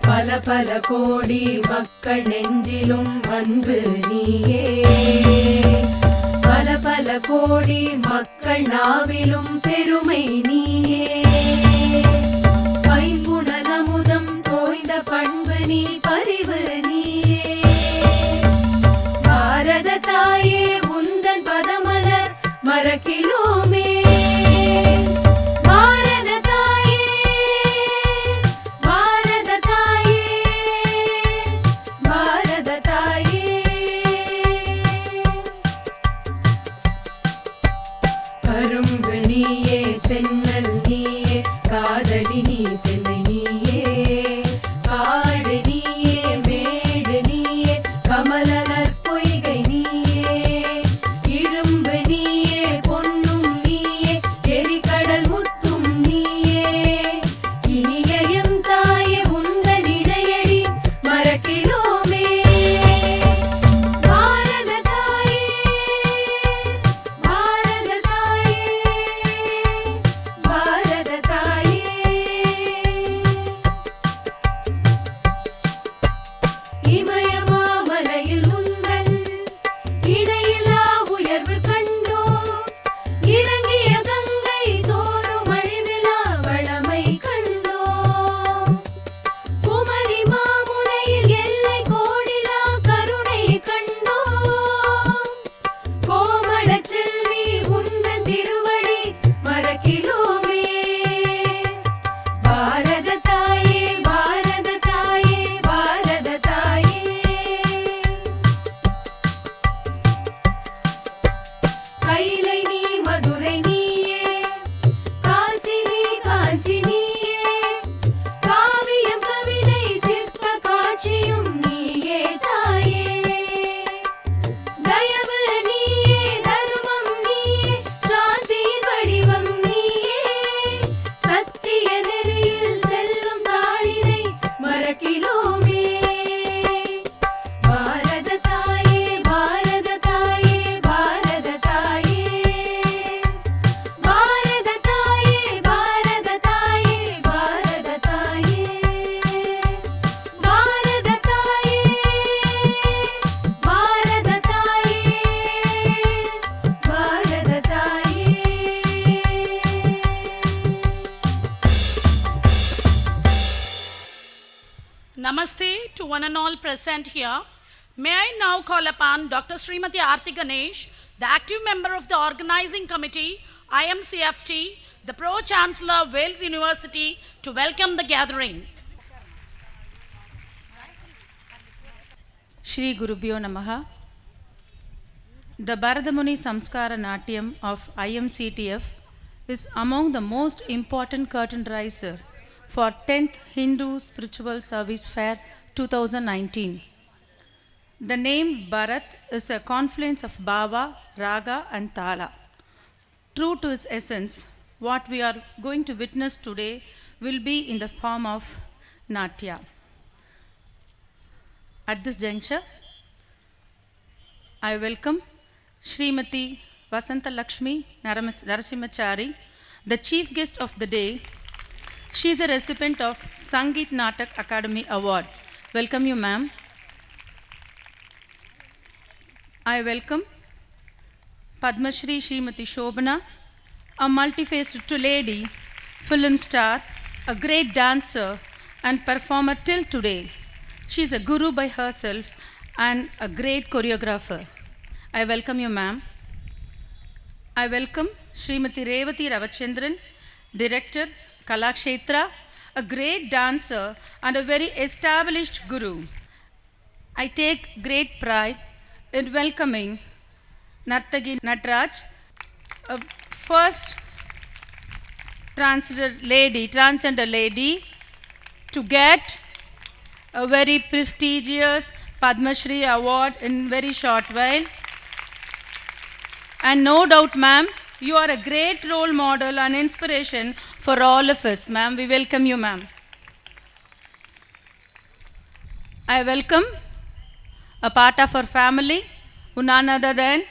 பல பல கோடி மக்கள் நெஞ்சிலும் அன்பு நீயே, பல பல கோடி மக்கள் நாவிலும் பெருமை நீயே. ஐம்புலன் அமுதம் தோய்ந்த பண்பு நீ, பரிவு நீயே. பாரத தாயே உந்தன் பதமலர் மரக்கிலோமே. கரும்பு நீயே, சென்னல் நீயே, காதலி நீ, தென்னை நீயே. காடு நீயே, மேடு நீயே, கமலர் பொய்கை நீயே. இரும்பு நீயே, பொன்னும் நீயே, எரிகடல் முத்தும் நீயே. இனியயம் தாயே உந்தன் இணையடி மரக்கிலோமே. Namaste to one and all present here. May I now call upon Dr. Srimati Aarti Ganesh, the active member of the organizing committee, IMCFT, the Pro-Chancellor, Wales University, to welcome the gathering. Shri Gurubhyo Namaha. The Bharadamuni Samskara Natyam of IMCTF is among the most important curtain raiser for 10th Hindu Spiritual Service Fair 2019. The name Bharat is a confluence of Bhava, Raga and Tala. True to its essence, what we are going to witness today will be in the form of Natya. At this juncture, I welcome Srimati Vasanta Lakshmi Narasimhachari, the chief guest of the day. She is a recipient of Sangeet Natak Academy Award. Welcome you, ma'am. I welcome Padma Shri Srimati Shobana, a multi-faced lady, film star, a great dancer and performer till today. She is a guru by herself and a great choreographer. I welcome you, ma'am. I welcome Srimati Revati Ravachandran, Director, Kalakshetra, a great dancer and a very established guru. I take great pride in welcoming Nartaki Natraj, a first transgender lady to get a very prestigious Padma Shri award in very short while. And no doubt, ma'am, you are a great role model and inspiration for all of us, ma'am. We welcome you, ma'am. I welcome a part of our family, who none other than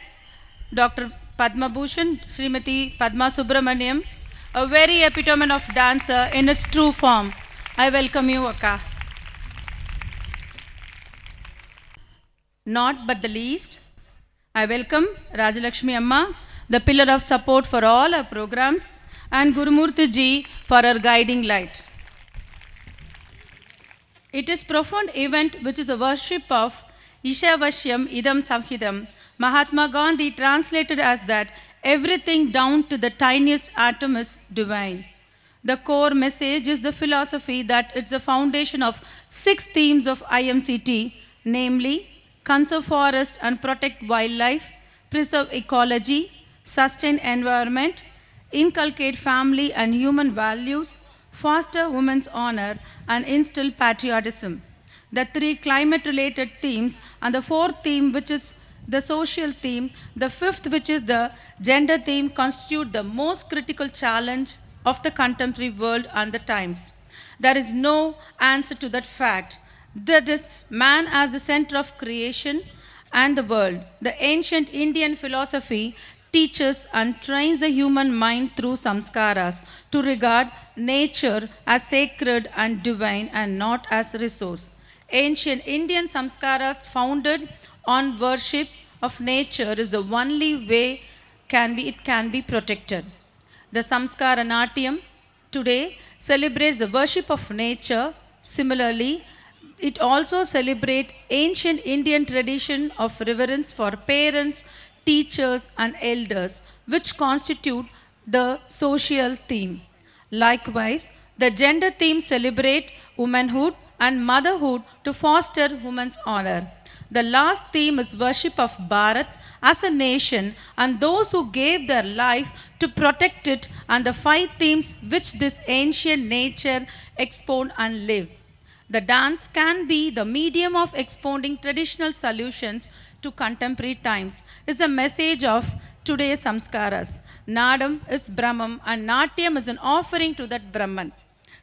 Dr. Padma Bhushan, Srimati Padma Subramaniam, a very epitome of dancer in its true form. I welcome you, Akka. Not but the least, I welcome Rajalakshmi Amma, the pillar of support for all our programs, and Gurumurthy Ji for our guiding light. It is profound event which is a worship of Ishavashyam Idam Samhidam. Mahatma Gandhi translated as that everything down to the tiniest atom is divine. The core message is the philosophy that it's the foundation of 6 themes of IMCT, namely conserve forest and protect wildlife, preserve ecology, sustain environment, inculcate family and human values, foster women's honor, and instill patriotism. The 3 climate-related themes, and the 4th theme, which is the social theme, the 5th, which is the gender theme, constitute the most critical challenge of the contemporary world and the times. There is no answer to that fact. That is man as the center of creation and the world. The ancient Indian philosophy teaches and trains the human mind through samskaras to regard nature as sacred and divine and not as a resource. Ancient Indian samskaras founded on worship of nature is the only way it can be protected. The Samskara Natyam today celebrates the worship of nature. Similarly, it also celebrates ancient Indian tradition of reverence for parents, teachers, and elders, which constitute the social theme. Likewise, the gender theme celebrates womanhood and motherhood to foster women's honor. The last theme is worship of Bharat as a nation and those who gave their life to protect it, and the 5 themes which this ancient nature expound and live. The dance can be the medium of expounding traditional solutions to contemporary times, is the message of today's samskaras. Nadam is Brahman and Natyam is an offering to that Brahman.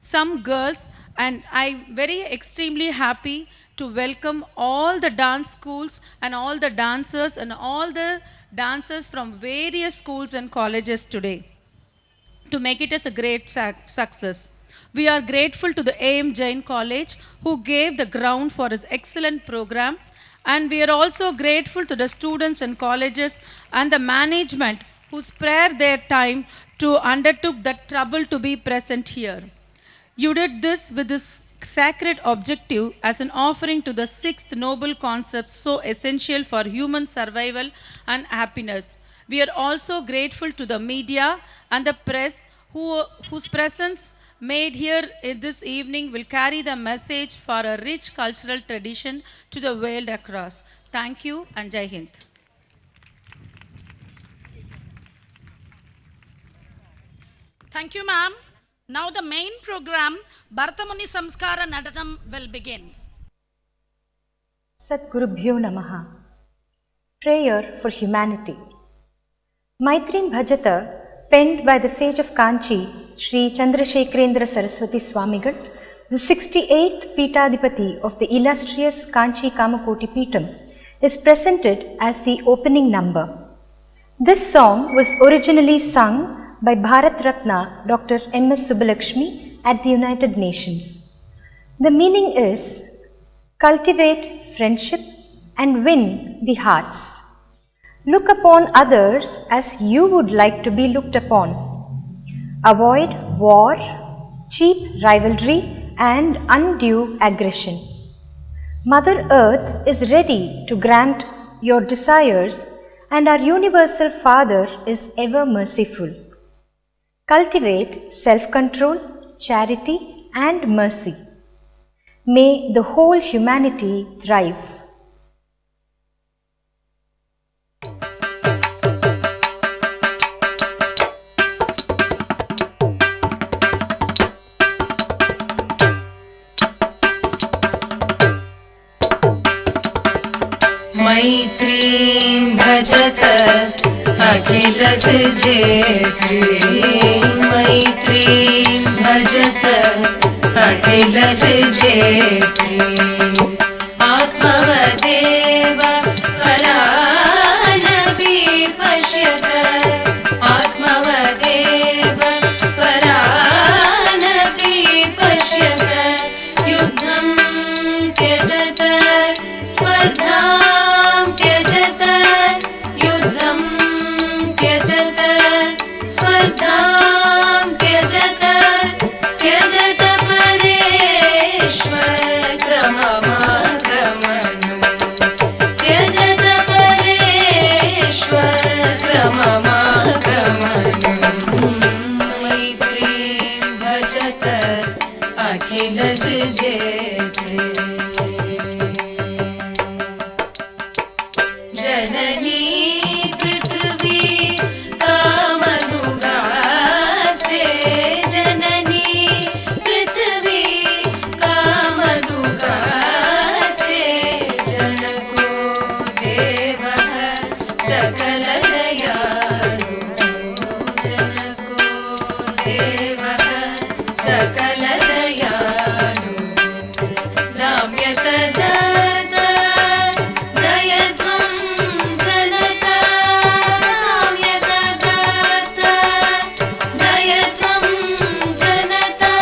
Some girls, and I'm very extremely happy to welcome all the dance schools and all the dancers and all the dancers from various schools and colleges today to make it as a great success. We are grateful to the A.M. Jain College who gave the ground for its excellent program, and we are also grateful to the students and colleges and the management who spared their time to undertook that trouble to be present here. You did this with this sacred objective as an offering to the 6th noble concept so essential for human survival and happiness. We are also grateful to the media and the press whose presence made here this evening will carry the message for a rich cultural tradition to the world across. Thank you and Jai Hind. Thank you, ma'am. Now the main program, Bharatamuni Samskara Nadanam, will begin. Satgurubhyo Namaha. Prayer for Humanity. Maitrin Bhajata, penned by the sage of Kanchi, Sri Chandrasekharendra Saraswati Swamigal, the 68th Peethadipati of the illustrious Kanchi Kamakoti Peetham, is presented as the opening number. This song was originally sung by Bharat Ratna Dr. M.S. Subbulakshmi at the United Nations. The meaning is, cultivate friendship and win the hearts. Look upon others as you would like to be looked upon. Avoid war, cheap rivalry, and undue aggression. Mother Earth is ready to grant your desires, and our Universal Father is ever merciful. Cultivate self-control, charity, and mercy. May the whole humanity thrive. मैत्रीं भजत अखिल जेत्री मैत्रीं भजत अखिल जेत्री आत्मवदेव परानपि पश्यत आत्मवदेव परानपि पश्यत युद्धं त्यजत स्पर्धा पूजेते जननी पृथ्वी कामधुगास्ते जननी पृथ्वी कामधुगास्ते जनको देवः सकल दयालु जनको देवः सकल दयालु नाम्यतदत दयत्वं जनता नाम्यतदत दयत्वं जनता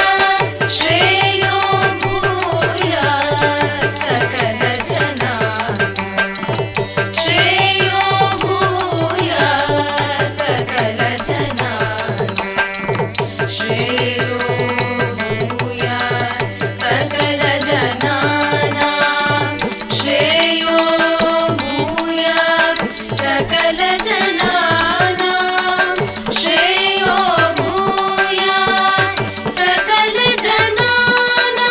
श्रेयो भूयात् सकल जनानां श्रेयो भूयात् सकल जनानां श्रेयो भूयात् सकल जनानां श्रेयो भूयात् सकल जनानां श्रेयो भूयात् सकल जनानां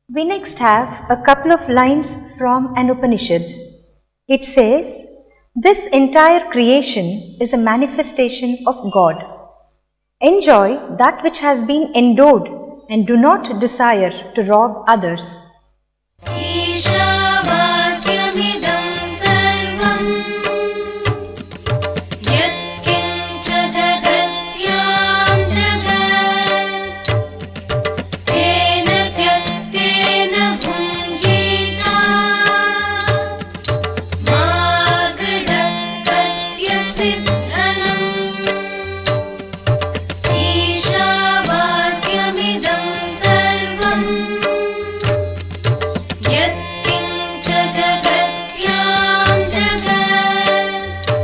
We next have a couple of lines from an Upanishad. It says, "This entire creation is a manifestation of God. Enjoy that which has been endowed and do not desire to rob others." ईशावास्यमिदं सर्वं यत्किञ्च जगत्यां जगत् तेन त्यक्तेन भुञ्जीता मा गृहः कस्य स्विद्धनम् ईशावास्यमिदं सर्वं यत्किञ्च जगत्यां जगत्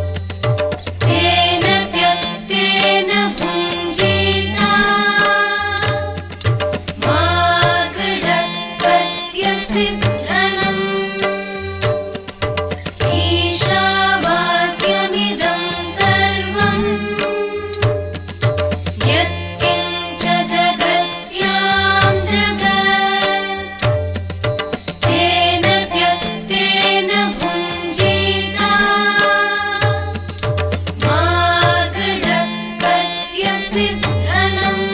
तेन त्यक्तेन भुञ्जीता मा गृहः कस्य स्विद्धनम् ईशावास्यमिदं सर्वं यत्किञ्च जगत्यां जगत् तेन त्यक्तेन भुञ्जीता मा गृहः कस्य स्विद्धनम्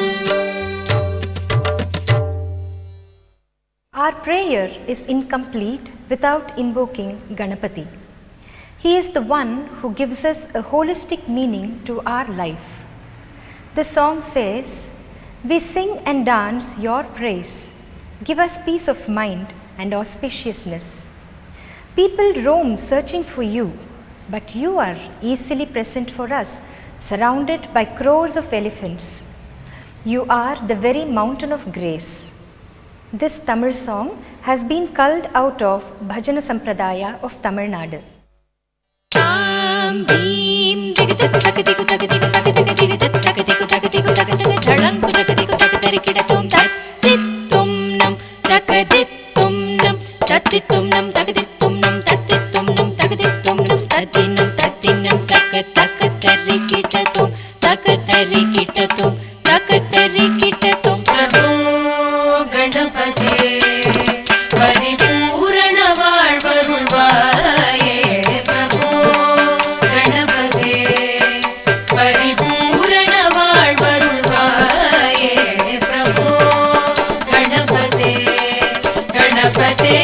Our prayer is incomplete without invoking Ganapati. He is the one who gives us a holistic meaning to our life. The song says, "We sing and dance your praise. Give us peace of mind and auspiciousness. People roam searching for you, but you are easily present for us, surrounded by crores of elephants. You are the very mountain of grace." This Tamil song has been culled out of Bhajana Sampradaya of Tamil Nadu. तां भीं दिगदग तगदिगु तगदिगु तगदिगु दिगदग तगदिगु तगदिगु तगदिगु झडंगु तगदिगु तगदरिकिडतुं तत्तित्तुं नं तगदित्तुं नं तत्तित्तुं नं तगदित्तुं नं तत्तित्तुं नं तगदित्तुं नं तद्दिनं तद्दिनं तगतगतरिकिडतुं तगतरिकिडतुं तगतरिकिडतुं प्रभो गणपते परिपूर्ण வாழ்வருள்வாயே प्रभो गणपते परिपूर्ण வாழ்வருள்வாये प्रभो गणपते गणपते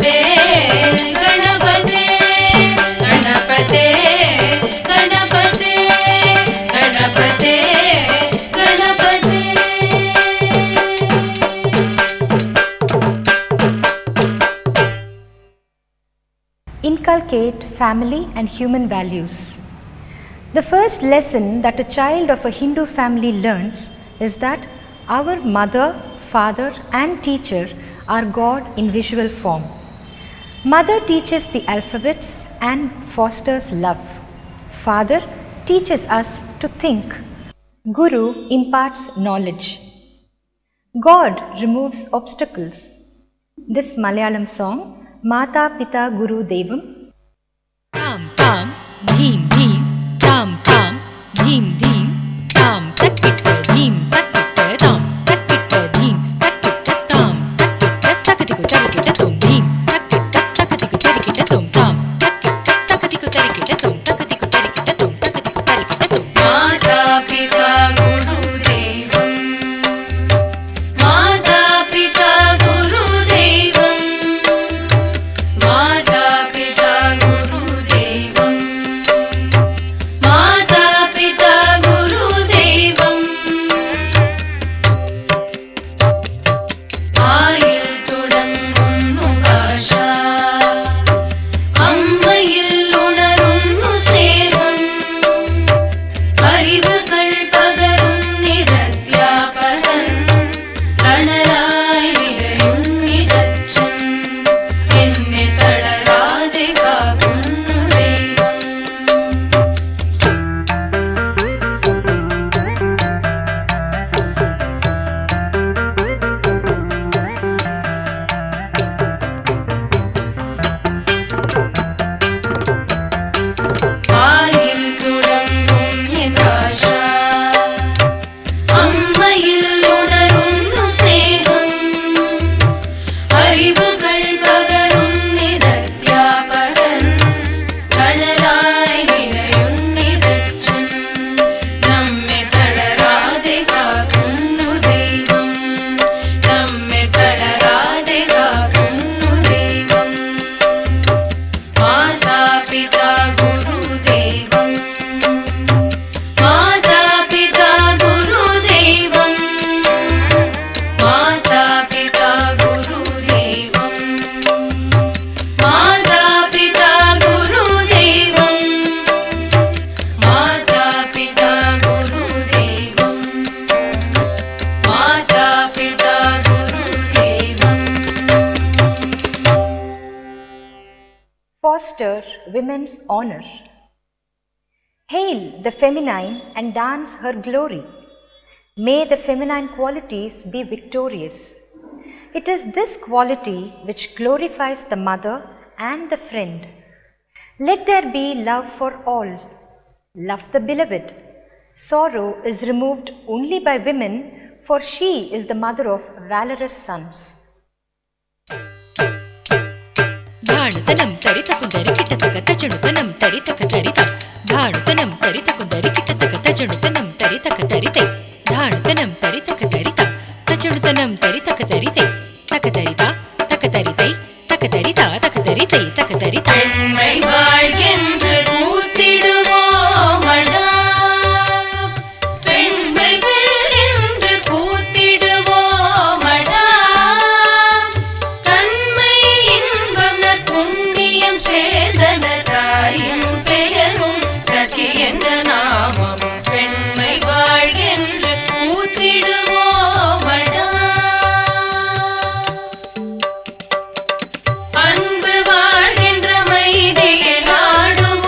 गणपते गणपते गणपते गणपते गणपते गणपते. Inculcate family and human values. The first lesson that a child of a Hindu family learns is that our mother, father and teacher are God in visual form. Mother teaches the alphabets and fosters love. Father teaches us to think. Guru imparts knowledge. God removes obstacles. This Malayalam song, Mata Pita Guru Devam. Tam tam, dhim dhim, tam tam, dhim dhim, tam takkitta dhim takkitta tam takkitta dhim takkitta tam takkitta takatiku tarikita tum dhim takkitta takatiku tarikita tum tam takkitta takatiku tarikita tum takatiku tarikita tum takatiku tarikita tum. Mata Pita Guru Devam, Mata Pita Guru Devam, Mata Pita Guru Devam, Mata Pita Guru Devam. ആയിൽ തുടങ്ങുന്നു ഭാഷ, അമ്മയിൽ ഉണരുന്നു സ്നേഹം, അറിവുകൾ പകരുന്നിതധ്യാപകൻ, തണലായി വിരയുന്നിതച്ഛൻ, എന്നെ തളരാതെ കാക്കുന്നു ദൈവം. ആയിൽ തുടങ്ങും എൻ ഭാഷ, അമ്മയിൽ ഉണരുന്നു സ്നേഹം, അറിവുകൾ പകരുന്നിതധ്യാപകൻ, തണലായി നിറയുന്നിതച്ഛൻ, നമ്മെ തളരാതെ കാക്കുന്നു ദൈവം, നമ്മെ തളരാതെ കാക്കുന്നു ദൈവം. മാതാ പിതാ ഗുരുദേവം, മാതാ പിതാ ഗുരുദേവം, മാതാ പിതാ ഗുരുദേവം, മാതാ പിതാ ഗുരുദേവം, മാതാ പിതാ ഗുരുദേവം, മാതാ പിതാ ഗുരുദേവം. Foster women's honor. Hail the feminine and dance her glory. May the feminine qualities be victorious. It is this quality which glorifies the mother and the friend. Let there be love for all. Love the beloved. Sorrow is removed only by women, for she is the mother of valorous sons. ധാണുതനം തരിതകുന്തരികിട്ടതക തജണുതനം തരിതക തരിത, ധാണുതനം തരിതകുന്തരികിട്ടതക തജണുതനം തരിതക തരിതൈ, ധാണുതനം തരിതക തരിത തജണുതനം തരിതക തരിതൈ, തക തരിത തക തരിതൈ തക തരിത തക തരിതൈ തക തരിത. പെൺമൈ வாழ்கென்று கூத்திடுவோமடா, பெண்மை வெல்கென்று கூத்திடுவோமடா, தன்மை இன்பம் நற்புண்ணியம் சேர்ந்தன தாயும் பெயரும் சகி என்ற நாமமும், பெண்மை வாழ்கென்று கூத்திடுவோமடா. அன்பு வாழ்கின்ற மைதியை நாடும்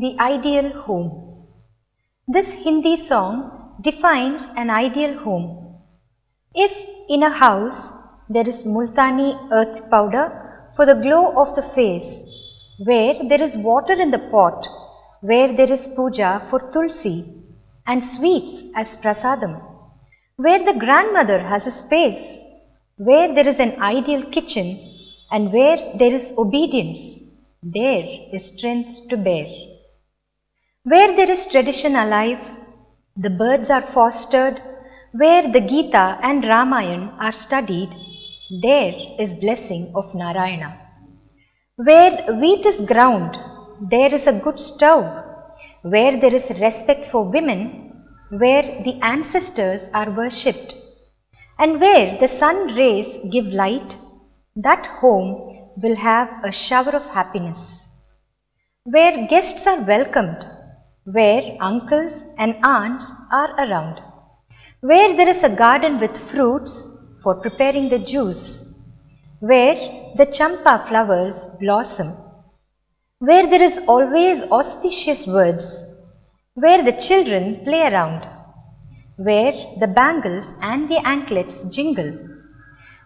the ideal home. This Hindi song defines an ideal home. If in a house there is multani earth powder for the glow of the face, where there is water in the pot, where there is puja for tulsi and sweets as prasadam, where the grandmother has a space, where there is an ideal kitchen and where there is obedience, there is strength to bear. Where there is tradition alive, the birds are fostered, where the Gita and Ramayana are studied, there is blessing of Narayana. Where wheat is ground, there is a good stove, where there is respect for women, where the ancestors are worshipped, and where the sun rays give light, that home will have a shower of happiness. Where guests are welcomed, where uncles and aunts are around, where there is a garden with fruits for preparing the juice, where the champa flowers blossom, where there is always auspicious words, where the children play around, where the bangles and the anklets jingle,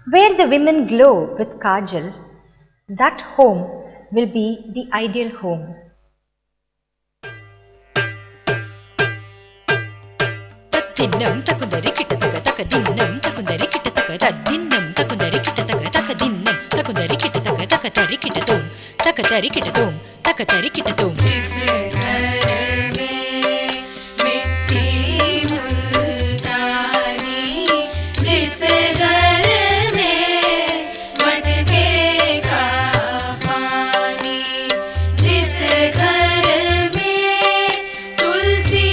where the women glow with kajal, that home will be the ideal home. Dinnam takundari kitataka taka dinnam takundari kitataka ta dinnam takundari kitataka taka dinnam takundari kitataka taka tari kitatum taka tari kitatum taka tari kitatum. जिस घर में मिट्टी मुल्तानी, जिस घर में मटके का पानी, जिस घर में तुलसी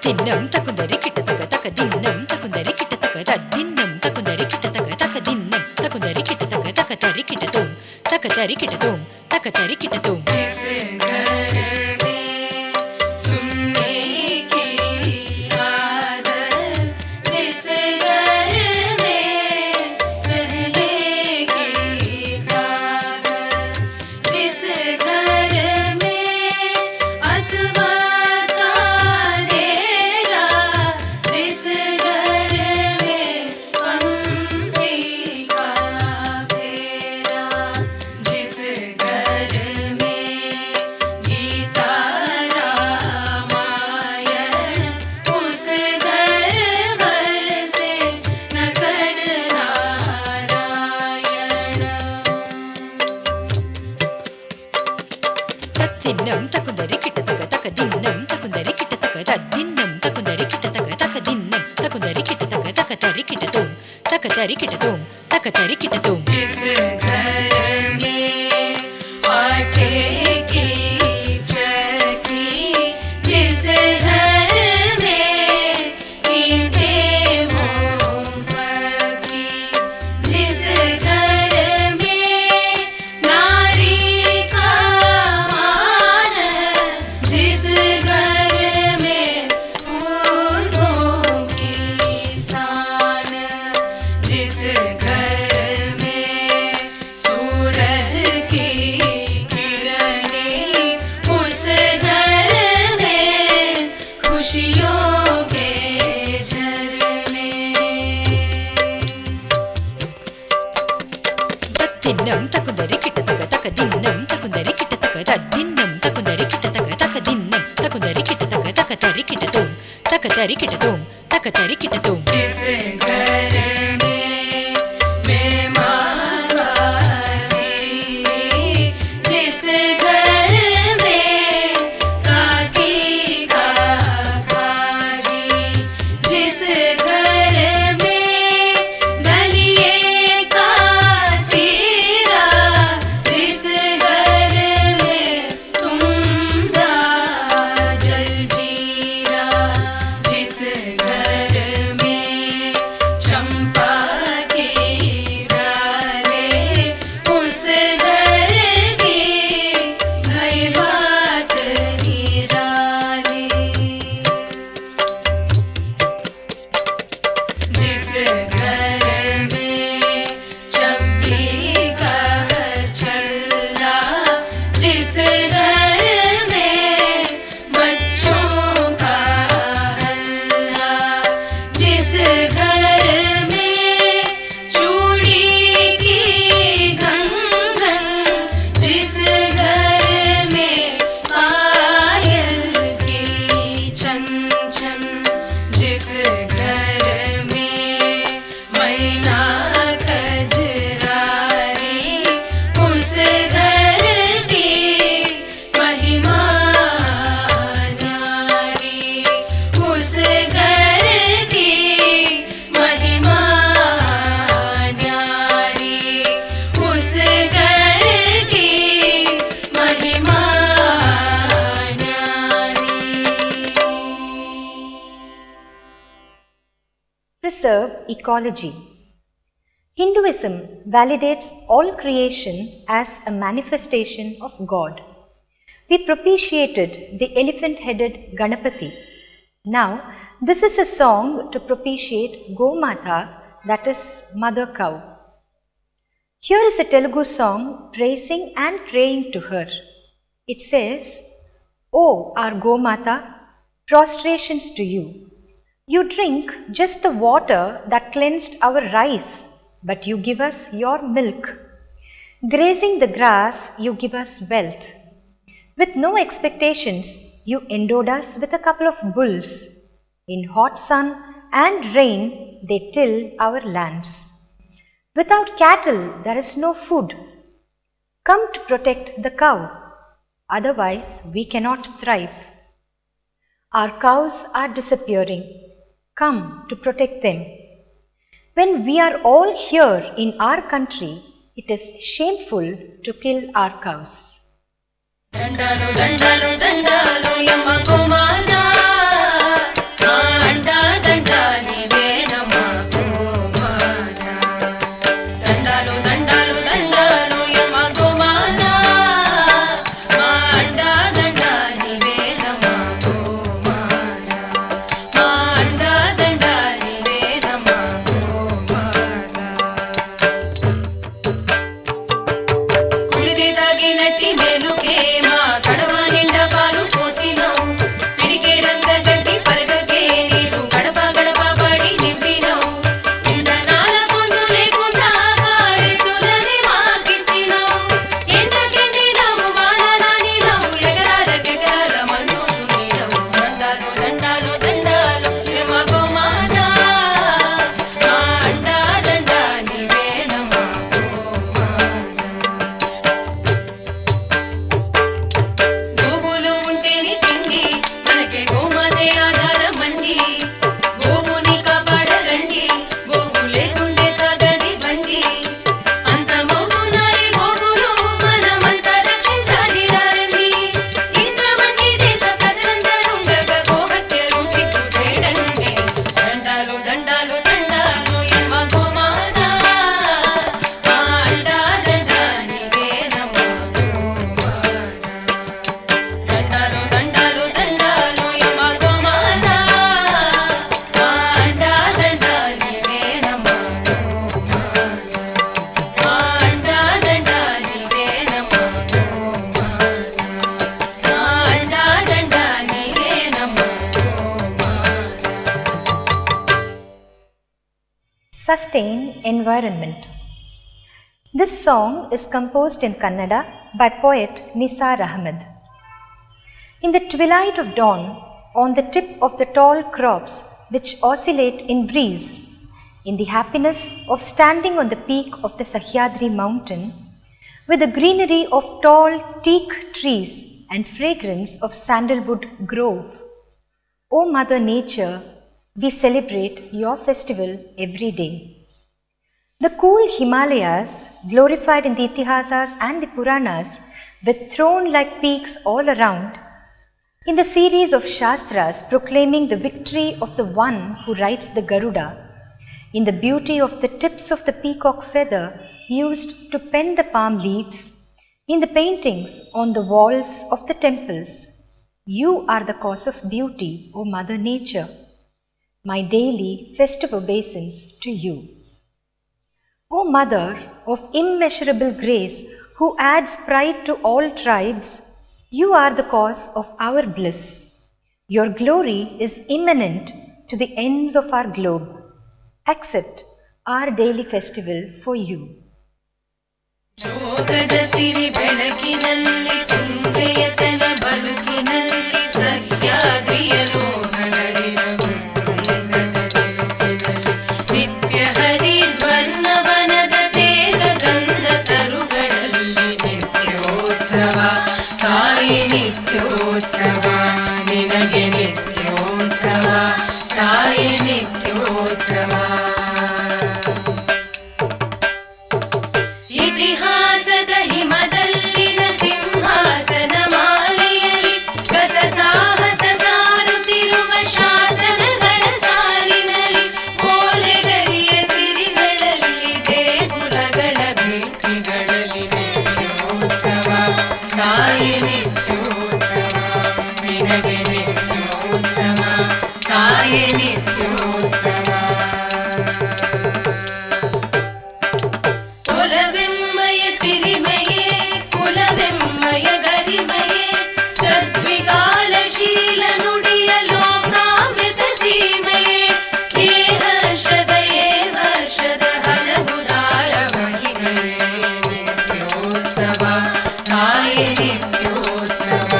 dinnam takundari kitataka taka dinnam takundari kitataka ta dinnam takundari kitataka taka dinnam takundari kitataka taka tari kitatum taka tari kitatum taka tari kitatum. जिस घर में सुनने की आदत, जिस घर में सहने की ताकत, जिस घर में अतवार का देरा, जिस घर में पंछी का फेरा, जिस घर में गीता रामायण, उस घर भर से नकड़ नारायण. तद्दिन्नं तकुन्दरि किटतक तक दिन्नं तकुन्दरि किटतक तद्दिन्नं तकुन्दरि किटतक तक दिन्नं तकुन्दरि किटतक तक तरि किटतुं तक तरि किटतुं तक तरि किटतुं. जिस घर में आटे की चक्की, जिस घर में ईंटें मोमबत्ती, जिस घर में नारी का मान, जिस घर में पुरखों की शान, जिस घर में सूरज की किरणें, उस घर में खुशियों के झरने. दिन्नं तकुन्दरि किटतक तक दिन्नं तकुन्दरि किटतक तद्दिन्नं तकुन्दरि किटतक तक दिन्नं तकुन्दरि किटतक तक तरि किटतुं तक तरि किटतुं तक तरि किटतुं. जिस घर में मेहमान बाजी, जिस घर में काकी का काजी, जिस घर में दलिए का सीरा, जिस घर में तुम jaljeera, preserve ecology. Hinduism validates all creation as a manifestation of God. We propitiated the elephant-headed Ganapati. Now, this is a song to propitiate Gomata, that is, Mother Cow. Here is a Telugu song praising and praying to her. It says, "O our Gomata, prostrations to you. You drink just the water that cleansed our rice, but you give us your milk. Grazing the grass, you give us wealth. With no expectations, you endowed us with a couple of bulls. In hot sun and rain, they till our lands. Without cattle, there is no food. Come to protect the cow, otherwise we cannot thrive. Our cows are disappearing. Come to protect them. When we are all here in our country, it is shameful to kill our cows." దండాలు దండాలు దండాలు యమ్మ గోమాతా మా అండా దండా నీవేనమ్మ గోమాతా. దండాలు దండాలు దండాలు యమ్మ గోమాతా మా అండా దండా నీవేనమ్మ గోమాతా. మా అండా దండా నీవేనమ్మ గోమాతా. కుడిది తాగినట్టి మేలుకే మా కడవ నిండా పాలు పోసినావు. పిడికేడంత గట్టి పరగకే నీవు గడప గడప పడి నింపినావు. ఇంధనాల పొందు లేకుండా కారెత్తులని మాకిచ్చినావు. ఎంతకెండినావు మానరానినావు ఎకరాలకెకరాల మన్ను దున్నినావు. దండాలు దండాలు దండాలు యమ్మ గోమాతా మా అండా దండా నీవేనమ్మ గోమాతా. గోవులు ఉంటేనే తిండి మనకే గోమాతే ఆధారమండి. గోవుని కాపాడరండి, గోవు లేకుండే సాగని బండి. అంతమవుతున్నాయి గోవులు, మనమంతా రక్షించాలి రండి. ఇంతమంది దేశ ప్రజలందరుండగా గోహత్యలు సిగ్గు చేయడండి. దండాలు దండాలు దండాలు యమ్మ గోమాతా మా అండా దండా నీవేనమ్మ గోమాతా. దండాలు దండాలు దండాలు యమ్మ గోమాతా మా అండా దండా నీవేనమ్మ గోమాతా. మా అండా దండా నీవేనమ్మ గోమాతా. మా అండా దండా నీవేనమ్మ గోమాతా. Sustain environment. This song is composed in Kannada by poet Nisar Ahmed. In the twilight of dawn, on the tip of the tall crops which oscillate in breeze, in the happiness of standing on the peak of the Sahyadri mountain, with the greenery of tall teak trees and fragrance of sandalwood grove, O Mother Nature, we celebrate your festival every day. The cool Himalayas, glorified in the Itihasas and the Puranas, with throne-like peaks all around, in the series of Shastras proclaiming the victory of the one who rides the Garuda, in the beauty of the tips of the peacock feather used to pen the palm leaves, in the paintings on the walls of the temples, you are the cause of beauty, O Mother Nature. My daily festive obeisance to you. O Mother of immeasurable grace, who adds pride to all tribes, you are the cause of our bliss. Your glory is immanent to the ends of our globe. Accept our daily festival for you. ಜೋಗದ ಸಿರಿ ಬೆಳಕಿನಲ್ಲಿ ತುಂಗೆಯತನ ಬಲುಕಿನಲ್ಲಿ ಸಹ್ಯಾದ್ರಿಯಲು ಹರಡಿನ ತುಂಗದ ಬೆಳಕಿನಲ್ಲಿ ನಿತ್ಯ ಹರಿದ್ವರ್ಣವನದ ತೇಗ ಗಂಧ ತರುಗಳಲ್ಲಿ ನಿತ್ಯೋತ್ಸವ ತಾಯಿ ನಿತ್ಯೋತ್ಸವ ನಿನಗೆ ನಿತ್ಯೋತ್ಸವ ತಾಯಿ ನಿತ್ಯೋತ್ಸವ. ಇತಿಹಾಸದ ಹಿಮದಲ್ಲಿನ ಸಿಂಹಾಸನ ಮಾಲೆಯಲ್ಲಿ ಗತ ಸಾಹಸ ಸಾರುತ್ತಿರುವ ಶಾಸನಗಳ ಸಾಲಿನಲ್ಲಿ ಕೋಲೆ ತಾಯೇ ನಿತ್ಯೋತ್ಸವ. ಕುಲವೆಮ್ಮಯ ಸಿರಿಮಯೇ ಕುಲವೆಮ್ಮಯ ಗರಿಮಯೇ ಸದ್ವಿಕಾಲಶೀಲ ನುಡಿಯ ಲೋಕಾಮೃತ ಸೀಮೆಯೇ ಹೇ ಹರ್ಷದ ಹಲಗುದಾರ ಮಹಿಮೆಯೇ ನಿತ್ಯೋತ್ಸವ ತಾಯೇ ನಿತ್ಯೋತ್ಸವ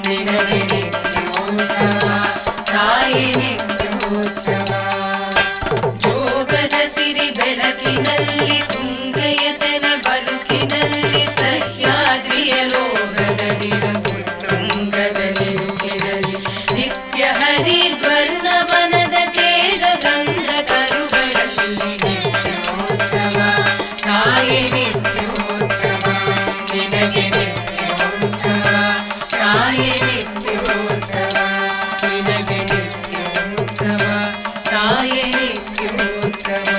ನಿನಗೆ ನಿತ್ಯೋತ್ಸವ ತಾಯೇ ನಿತ್ಯೋತ್ಸವ. ಜೋಗದ ಸಿರಿ ಬೆಳಕಿನಲ್ಲಿ ತುಂಗಯತನ ಬಲುಕಿನಲ್ಲಿ ಸಹ್ಯಾದ್ರಿಯ ಲೋಹದಲ್ಲಿರಗು ತುಂಗದಲ್ಲಿರುಗಿರಲಿ ನಿತ್ಯ ಹರಿದ್ವರ್ಣ ವನದ ತೇಗ ಗಂಗ ಕರುಗಳಲ್ಲಿ ನಿತ್ಯೋತ್ಸವ ತಾಯೇ ನಿತ್ಯೋತ್ಸವ ನಿನಗೆ ನಿತ್ಯೋತ್ಸವ ತಾಯೇ ನಿತ್ಯೋತ್ಸವ ನಿನಗೆ ನಿತ್ಯೋತ್ಸವ ತಾಯೇ ನಿತ್ಯೋತ್ಸವ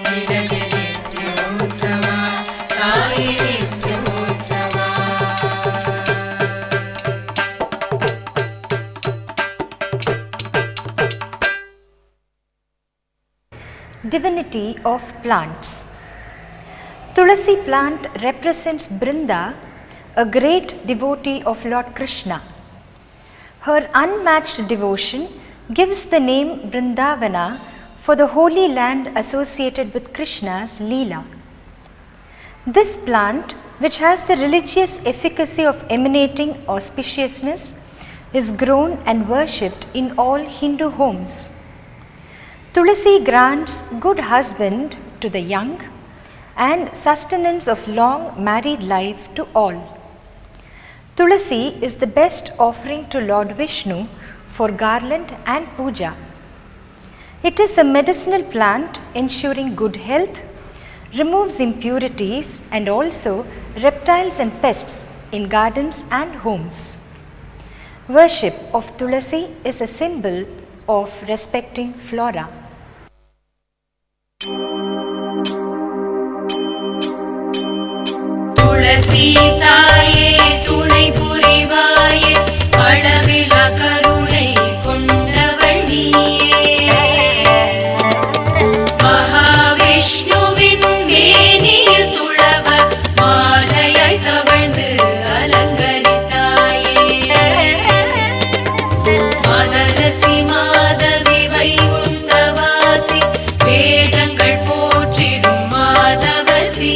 ನಿನಗೆ ನಿತ್ಯೋತ್ಸವ ತಾಯೇ ನಿತ್ಯೋತ್ಸವ. Divinity of plants. Tulasi plant represents Brinda, a great devotee of Lord Krishna. Her unmatched devotion gives the name Brindavana for the holy land associated with Krishna's Leela. This plant, which has the religious efficacy of emanating auspiciousness, is grown and worshipped in all Hindu homes. Tulasi grants good husband to the young and sustenance of long married life to all. Tulasi is the best offering to Lord Vishnu for garland and puja. It is a medicinal plant ensuring good health, removes impurities and also reptiles and pests in gardens and homes. Worship of Tulasi is a symbol of respecting flora. துளசி தாயே துணை புரிவாயே அளவில கருணை கொண்டவள் நீயே மகாவிஷ்ணுவின் மேனியில் துளவ மாலையாய் தவழ்ந்து அலங்கரித்தாயே மதரசி மாதவி வைகுண்டவாசி வேதங்கள் போற்றிடும் மாதவசி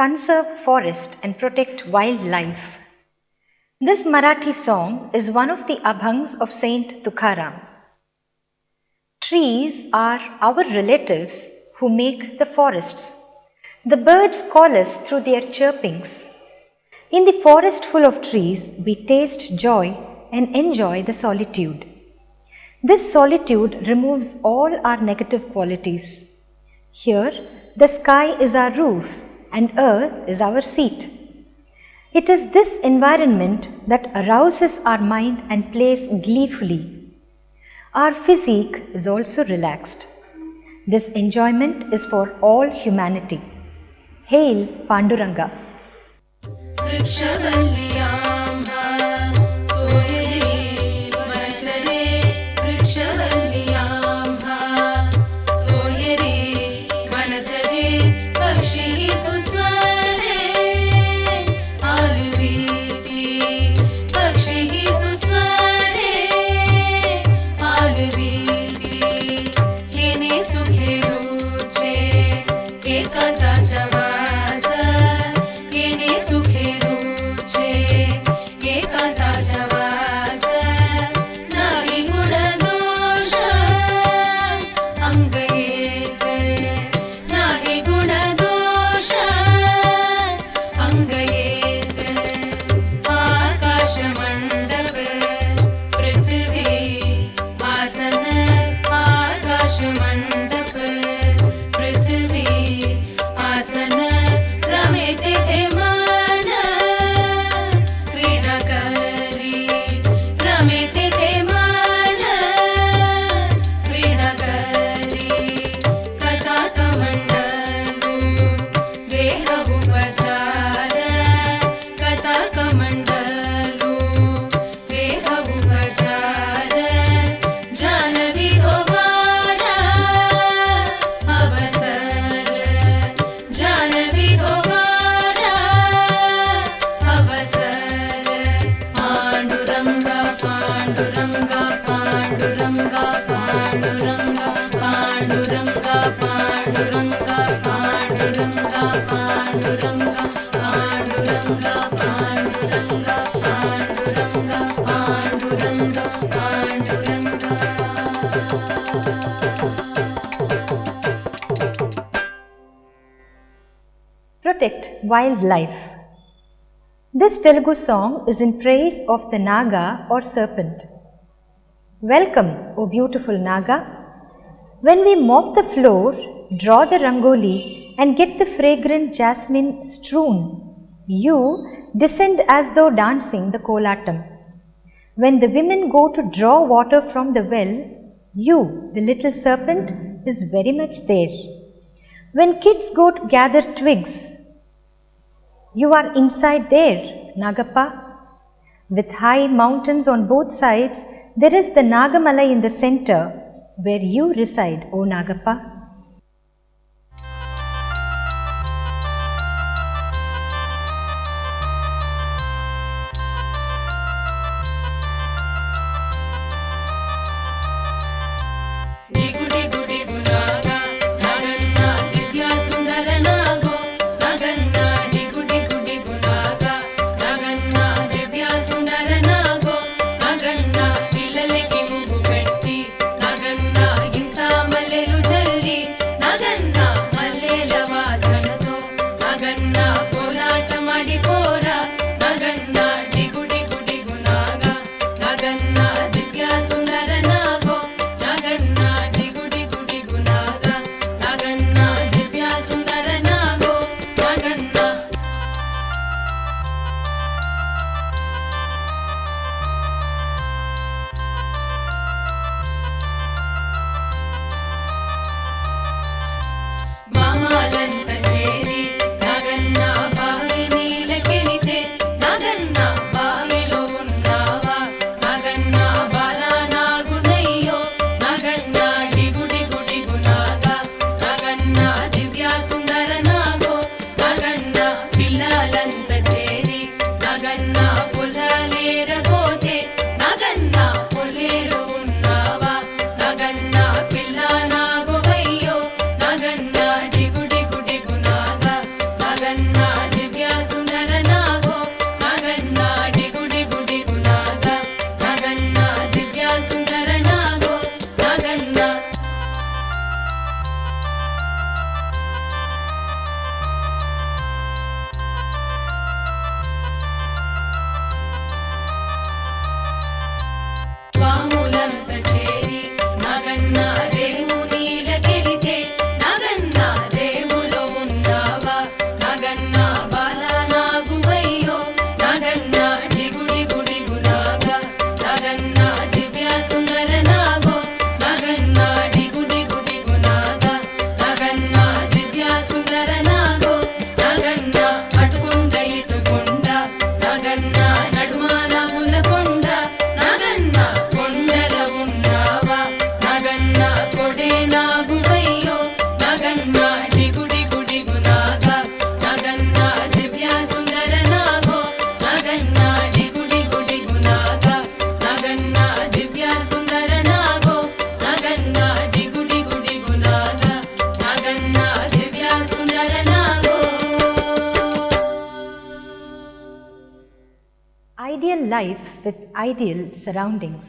conserve forest and protect wildlife. This Marathi song is one of the abhangs of Saint Tukharam. Trees are our relatives who make the forests. The birds call us through their chirpings. In the forest full of trees, we taste joy and enjoy the solitude. This solitude removes all our negative qualities. Here, the sky is our roof and earth is our seat. It is this environment that arouses our mind and plays gleefully. Our physique is also relaxed. This enjoyment is for all humanity. Hail Panduranga! Protect wildlife. This Telugu song is in praise of the Naga or serpent. Welcome, O beautiful Naga. When we mop the floor, draw the rangoli and get the fragrant jasmine strewn, you descend as though dancing the kolatam. When the women go to draw water from the well, you, the little serpent, is very much there. When kids go to gather twigs, you are inside there, Nagappa. With high mountains on both sides, there is the Nagamalai in the center, where you reside, O Nagappa. Jali life with ideal surroundings.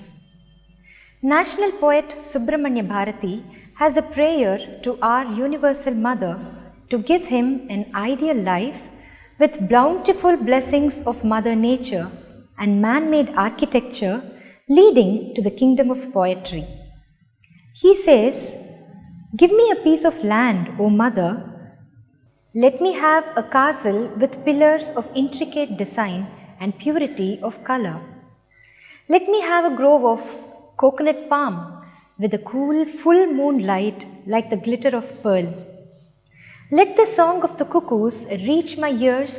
National poet Subramanya Bharati has a prayer to our Universal Mother to give him an ideal life with bountiful blessings of Mother Nature and man-made architecture leading to the kingdom of poetry. He says, "Give me a piece of land, O Mother. Let me have a castle with pillars of intricate design and purity of color. Let me have a grove of coconut palm with a cool full moonlight like the glitter of pearl. Let the song of the cuckoos reach my ears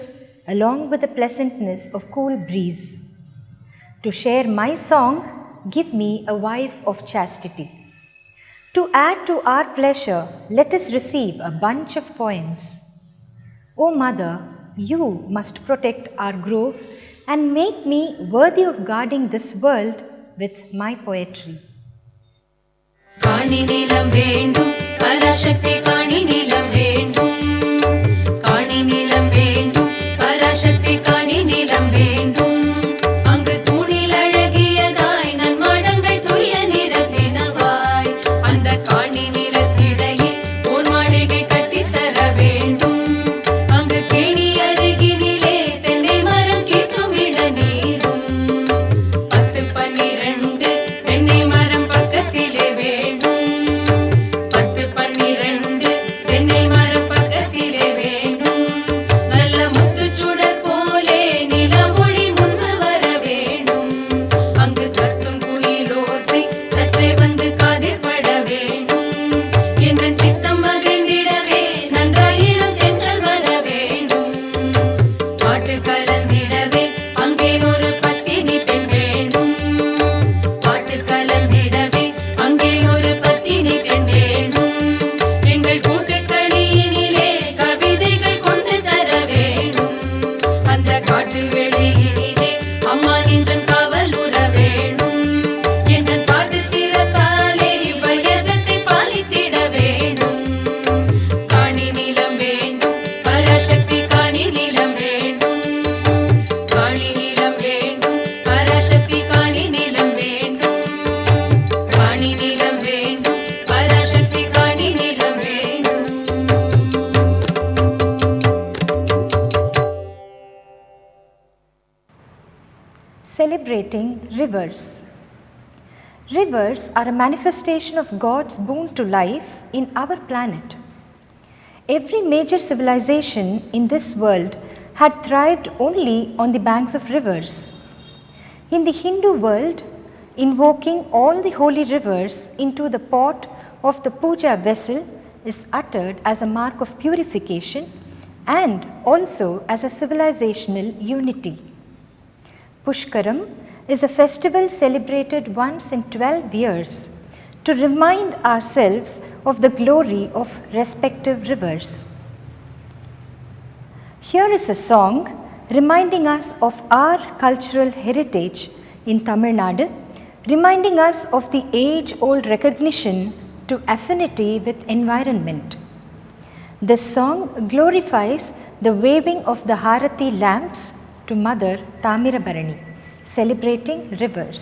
along with the pleasantness of cool breeze. To share my song, give me a wife of chastity. To add to our pleasure, let us receive a bunch of poems. O Mother, you must protect our grove and make me worthy of guarding this world with my poetry." காணி நிலம் வேண்டும் பராசக்தி காணி நிலம் வேண்டும் காணி நிலம் வேண்டும் பராசக்தி காணி நிலம் வேண்டும் அங்கு தூணில் அழகியதாய் நன்மாடங்கள் தூய நிறத்தினவாய் அந்த காணி நிலத்திடையே ஓர் மாளிகை கட்டித்தர வேண்டும் அங்கு கேணி அருகினிலே தென்னை மரம் கீற்றும் இளநீரும் 10-12 தென்னை மரம் பக்கத்திலே வேண்டும் 10-12 தென்னை மரம் பக்கத்திலே வேண்டும் நல்ல முத்துச்சுடர் போலே நில ஒளி முன்பு வர வேண்டும் அங்கு கத்தும் குயிலோசை சற்றே வந்து காதில் பட வேண்டும் என்றன் சித்தம் மகிழ்ந்திடவே நன்றாயினம் தென்றல் வர வேண்டும் பாட்டு கலந்திடவே அங்கே ஒரு பத்தினி பெண் வேண்டும் பாட்டு கலந்திடவே அங்கே ஒரு பத்தினி பெண் வேண்டும் எங்கள் கூட்டுக்களியினிலே கவிதைகள் கொண்டு தர வேண்டும் அந்த காட்டு வெளியினிலே அம்மா நின்றன் காவல் உற வேண்டும் என்றன் பாட்டு திறத்தாலே இவ்வையகத்தை பாலித்திட வேண்டும் காணி நிலம் வேண்டும் பராசக்தி காணி நிலம் வேண்டும் காணி நிலம் வேண்டும் பராசக்தி காணி நிலம் வேண்டும் காணி நிலம் வேண்டும் பராசக்தி காணி நிலம் வேண்டும். Celebrating rivers. Rivers are a manifestation of God's boon to life in our planet. Every major civilization in this world had thrived only on the banks of rivers. In the Hindu world, invoking all the holy rivers into the pot of the puja vessel is uttered as a mark of purification and also as a civilizational unity. Pushkaram is a festival celebrated once in 12 years to remind ourselves of the glory of respective rivers. Here is a song reminding us of our cultural heritage in Tamil Nadu, reminding us of the age-old recognition to affinity with environment. This song glorifies the waving of the Harati lamps to Mother Tamirabarani, celebrating rivers.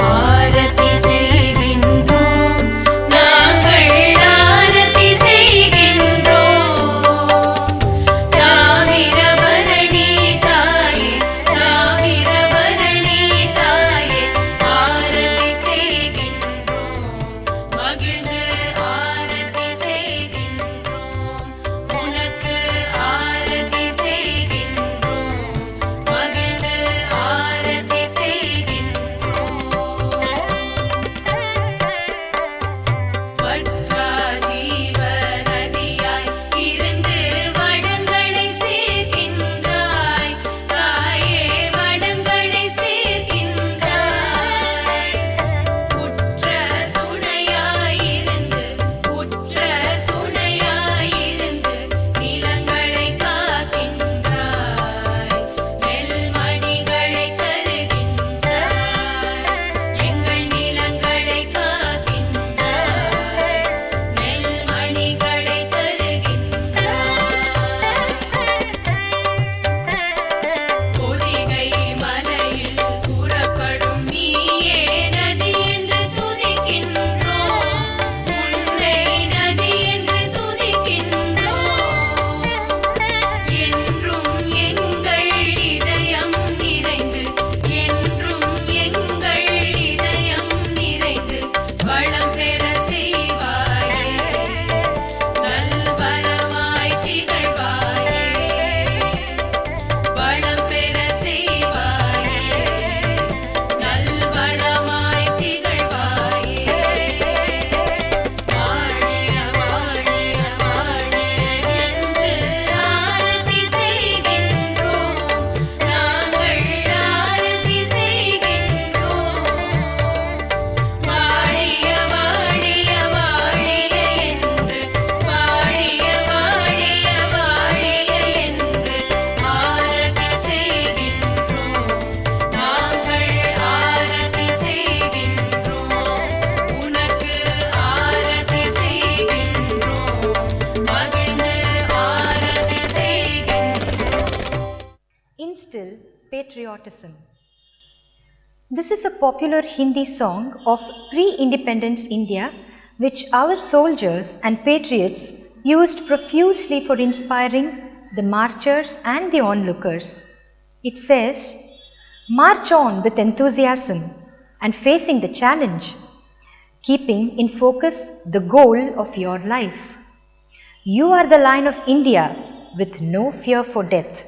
Aarathi செய்கின்றோம் நாங்கள் ஆரதி செய்கின்றோம் தாமிரபரணி தாயே தாமிரபரணி தாயே ஆரதி செய்கின்றோம் மகிழ்ந்து ஆரதி செய்கின்றோம் உனக்கு ஆரதி செய்கின்றோம் patriotism. This is a popular Hindi song of pre-independence India which our soldiers and patriots used profusely for inspiring the marchers and the onlookers. It says, "March on with enthusiasm and facing the challenge, keeping in focus the goal of your life. You are the Lion of India with no fear for death.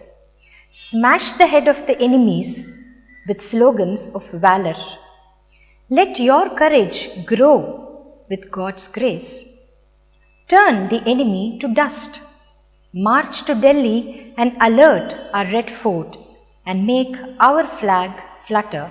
Smash the head of the enemies with slogans of valor. Let your courage grow with God's grace. Turn the enemy to dust. March to Delhi and alert our red fort and make our flag flutter."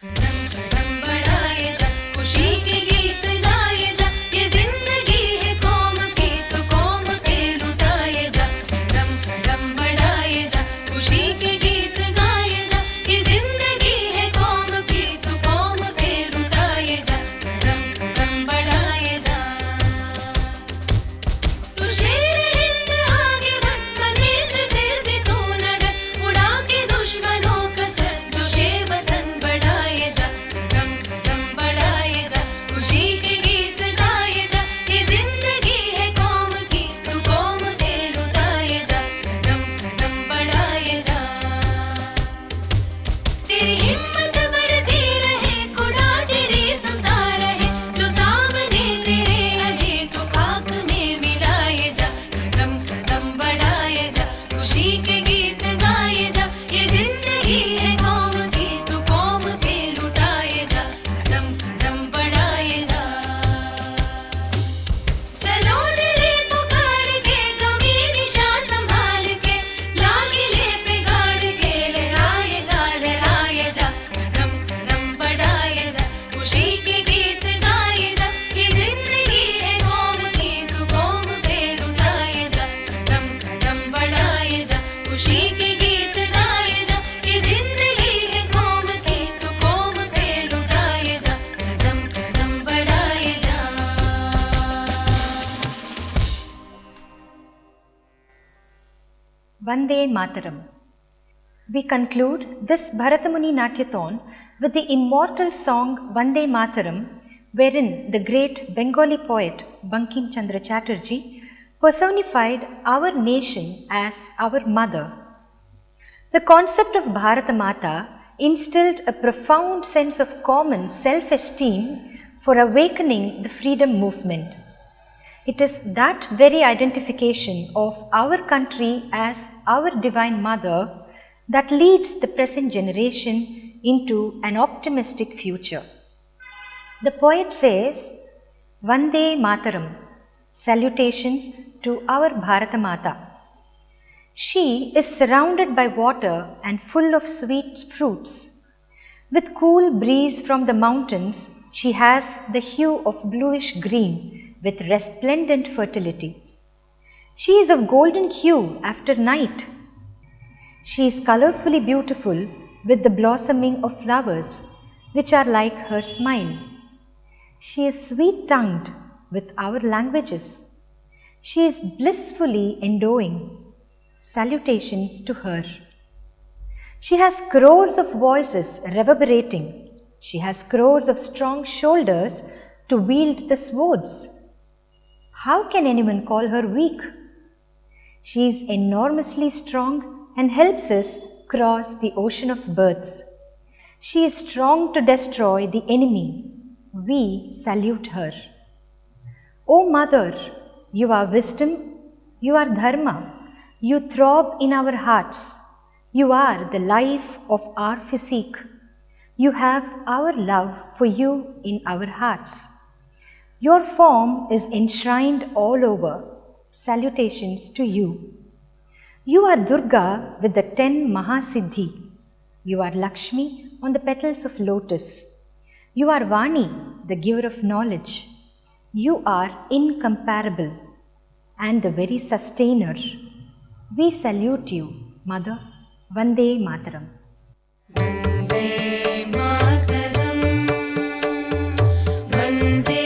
कदम बढ़ाए जा, खुशी के गीत गाए जा, ये जिंदगी है कौम की तो कौम पे लुटाए जा। कदम बढ़ाए जा, खुशी के गीत गाए जा, ये जिंदगी है कौम की तो कौम पे लुटाए जा। कदम बढ़ाए जा, तू शेर हिंद आगे बढ़, बने से फिर भी तू न डर, उड़ा के दुश्मनों का सर, जोशे वतन बढ़ाए जा। कदम बढ़ाए जा, खुशी के गीत गाए जा, ये जिंदगी है कौम की तू कौम पे लुटाए जा। कदम बढ़ाए जा, तेरी हिम्मत बढ़ती रहे, खुदा तेरी सुनता रहे, जो सामने तेरे आगे तो खाक में मिलाए जा। कदम बढ़ाए जा, खुशी के गीत गाए जा, ये जिंदगी है कौम की तू कौम पे लुटाए जा। कदम बढ़ाए जा, चलो दिले पुकार के, कभी निशा संभाल के, लागिले पे गाड़ के, लहराए जा। कदम बढ़ाए जा, खुशी के गीत गाए जा, ये जिंदगी है कौम की तू कौम पे लुटाए जा। कदम बढ़ाए जा, खुशी के गीत गाए जा, ये जिंदगी है कौम की तू कौम पे लुटाए जा। कदम बढ़ाए जा। Vande Mataram. We conclude this Bharatamuni Natyathon with the immortal song Vande Mataram, wherein the great Bengali poet Bankim Chandra Chatterjee personified our nation as our mother. The concept of Bharata Mata instilled a profound sense of common self-esteem for awakening the freedom movement. It is that very identification of our country as our Divine Mother that leads the present generation into an optimistic future. The poet says, "Vande Mataram, salutations to our Bharata Mata. She is surrounded by water and full of sweet fruits. With cool breeze from the mountains, she has the hue of bluish green with resplendent fertility. She is of golden hue after night. She is colorfully beautiful with the blossoming of flowers which are like her smile. She is sweet-tongued with our languages. She is blissfully endowing. Salutations to her. She has crores of voices reverberating. She has crores of strong shoulders to wield the swords. How can anyone call her weak? She is enormously strong and helps us cross the ocean of birds. She is strong to destroy the enemy. We salute her. O Mother, you are wisdom, you are dharma, you throb in our hearts. You are the life of our physique. You have our love for you in our hearts. Your form is enshrined all over. Salutations to you. You are Durga with the 10 Mahasiddhi. You are Lakshmi on the petals of lotus. You are Vani, the giver of knowledge. You are incomparable and the very sustainer. We salute you, Mother. Vande Mataram. Vande Mataram, Vande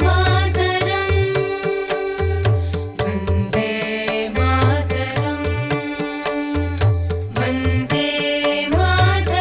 Mataram, Vande Mataram, Vande Mataram.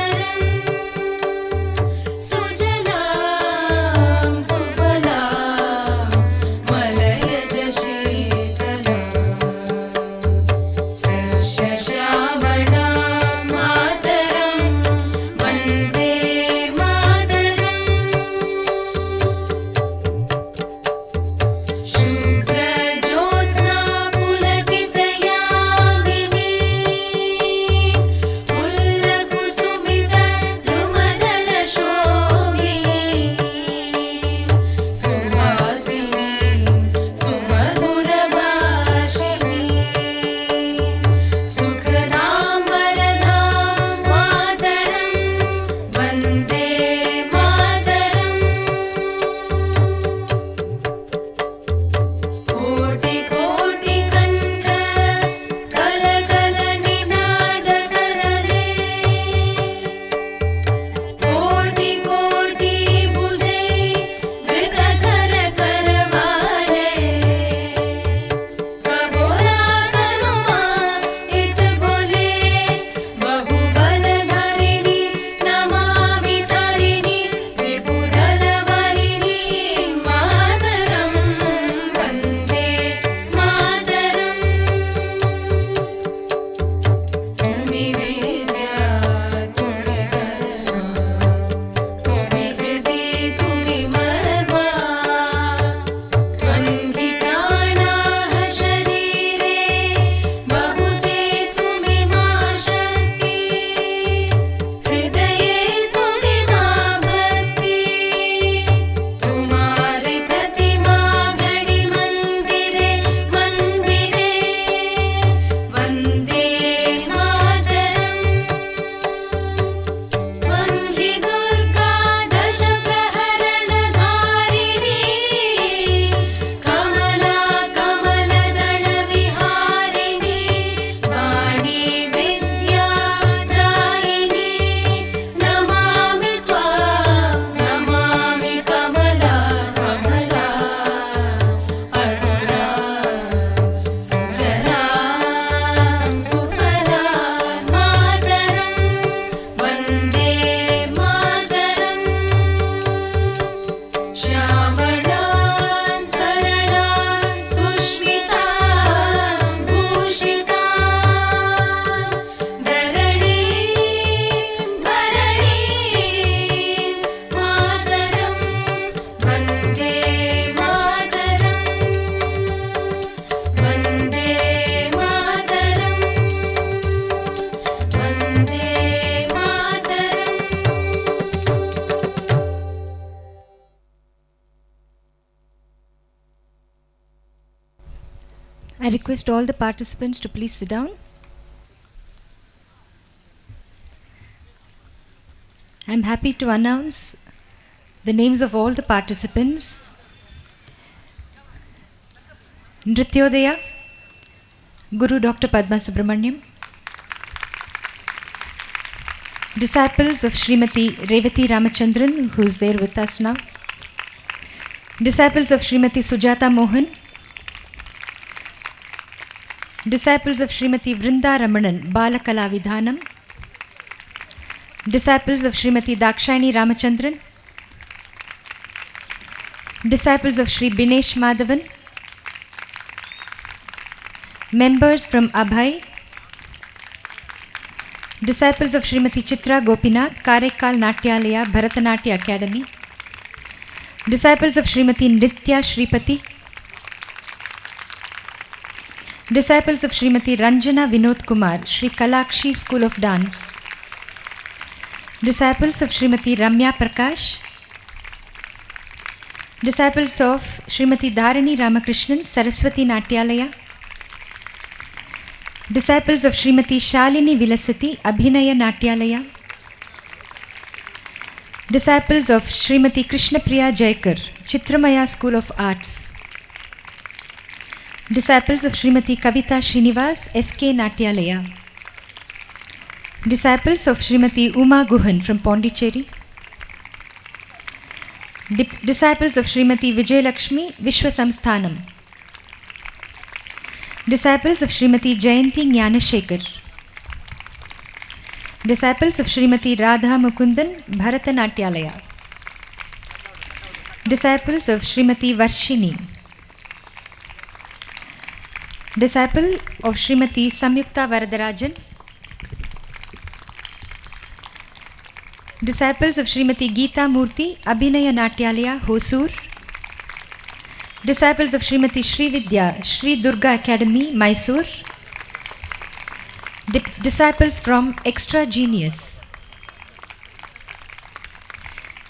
I request all the participants to please sit down. I am happy to announce the names of all the participants. Nrityodaya, Guru Dr. Padma Subramaniam. Disciples of Srimati Revati Ramachandran, who is there with us now. Disciples of Srimati Sujata Mohan. Disciples of Srimati Vrinda Ramanan, Balakala Vidhanam. Disciples of Srimati Dakshayani Ramachandran. Disciples of Sri Binesh Madhavan. Members from Abhay. Disciples of Srimati Chitra Gopinath, Karaikal Natyalaya, Bharatanaट्य Academy. Disciples of Srimati Nritya Shripati. Disciples of Srimati Ranjana Vinod Kumar, Sri Kalakshi School of Dance. Disciples of Srimati Ramya Prakash. Disciples of Srimati Dharani Ramakrishnan, Saraswati Natyalaya. Disciples of Srimati Shalini Vilasati, Abhinaya Natyalaya. Disciples of Srimati Krishnapriya Jaikar, Chitramaya School of Arts. Disciples of Srimati Kavita Srinivas, SK Natyalaya. Disciples of Srimati Uma Guhan from Pondicherry. Disciples of Srimati Vijayalakshmi, Vishwasamsthanam. Disciples of Srimati Jayanti Jnanashekar. Disciples of Srimati Radha Mukundan, Bharatanatyalaya. Disciples of Srimati Varshini. Disciple of Srimati Samyukta Varadarajan. Disciples of Srimati Geeta Murthy, Abhinaya Natyalaya, Hosur. Disciples of Srimati Sri Vidya, Sri Durga Academy, Mysore. Disciples from Extra Genius.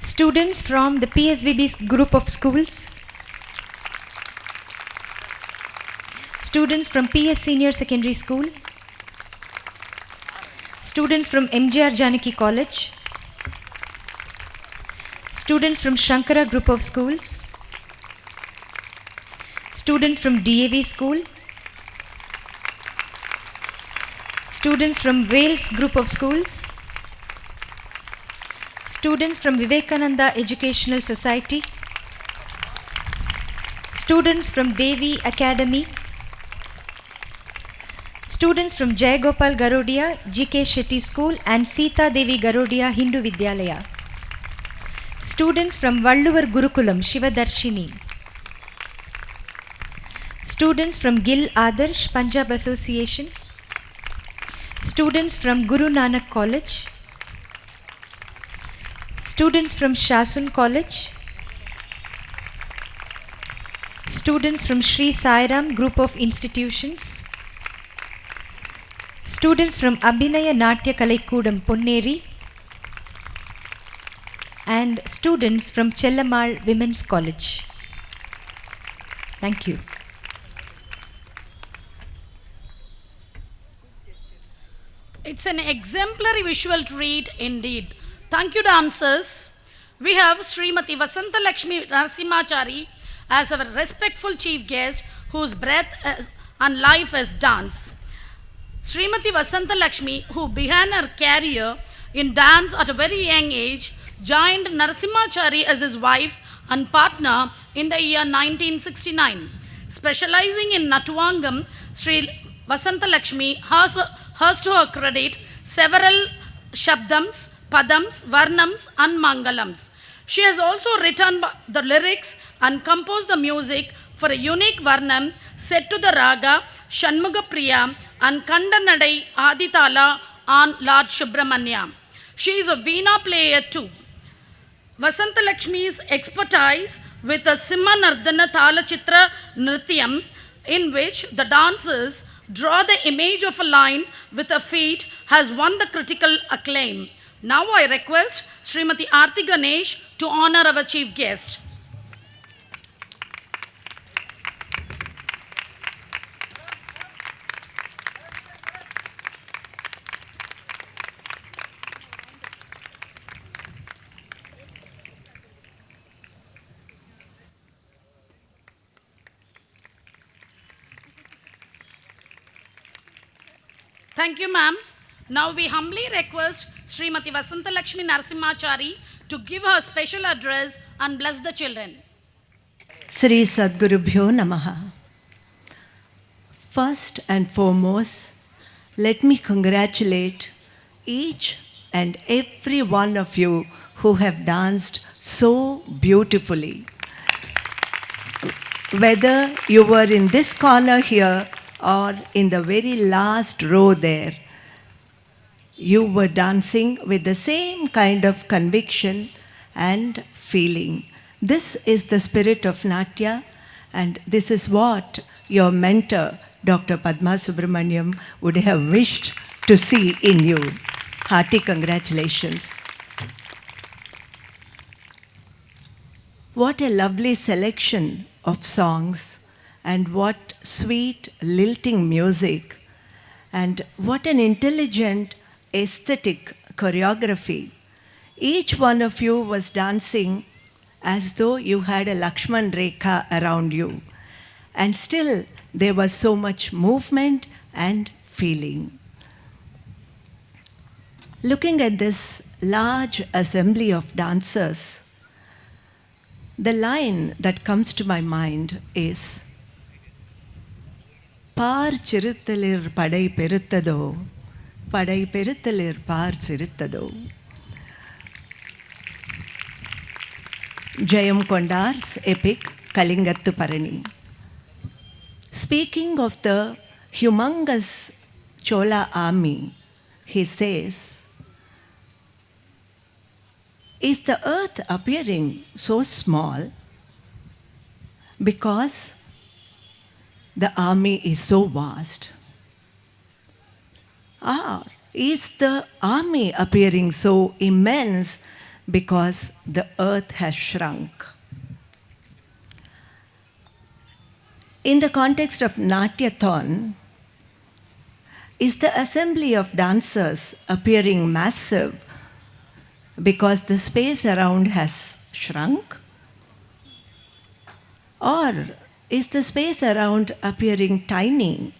Students from the PSVB group of schools. Students from PS Senior Secondary School. Students from MGR Janaki College. Students from Shankara group of schools. Students from DAV school. Students from Wales group of schools. Students from Vivekananda Educational Society. Students from Devi Academy. Students from Jayagopal Garodia, GK Shetty School and Sita Devi Garodia Hindu Vidyalaya. Students from Valluvar Gurukulam, Shivadarshini. Students from Gil Adarsh, Punjab Association. Students from Guru Nanak College. Students from Shasun College. Students from Sri Sairam Group of Institutions. Students from Abhinaya Natya Kalaikudam, Ponneri. And students from Chellamal Women's College. Thank you. It's an exemplary visual treat indeed. Thank you, dancers. We have Srimati Vasanta Lakshmi Narasimhachari as our respectful chief guest, whose breath and life is dance. Srimati Vasanta Lakshmi, who began her career in dance at a very young age, joined Narasimhachari as his wife and partner in the year 1969. Specializing in Natuvangam, Sri Vasanta Lakshmi has to her credit several Shabdams, Padams, Varnams and Mangalams. She has also written the lyrics and composed the music for a unique Varnam set to the Raga, Shanmuga Priya and Kandanadai Aditala on Lord Subramanya. She is a Veena player too. Vasanta Lakshmi's expertise with the Simhanardana Talachitra Nrityam, in which the dancers draw the image of a line with a feet, has won the critical acclaim. Now I request Srimati Aarti Ganesh to honor our chief guest. Thank you, ma'am. Now we humbly request Srimati Vasanta Lakshmi Narasimhachari to give her special address and bless the children. Sri Sadgurubhyo Namaha. First and foremost, let me congratulate each and every one of you who have danced so beautifully. Whether you were in this corner here or in the very last row there, you were dancing with the same kind of conviction and feeling. This is the spirit of Natya, and this is what your mentor, Dr. Padma Subramaniam, would have wished to see in you. Hearty congratulations. What a lovely selection of songs, and what sweet lilting music, and what an intelligent aesthetic choreography. Each one of you was dancing as though you had a Lakshman Rekha around you, and still there was so much movement and feeling. Looking at this large assembly of dancers, the line that comes to my mind is Par chiruthalir padai peruttado, padai peruthalir par chiruttado. Jayam Kondar's epic Kalingattu Parani. Speaking of the humongous Chola army, he says, is the earth appearing so small because the army is so vast? Or is the army appearing so immense because the earth has shrunk? In the context of Natyathon, is the assembly of dancers appearing massive because the space around has shrunk? Or is the space around appearing tiny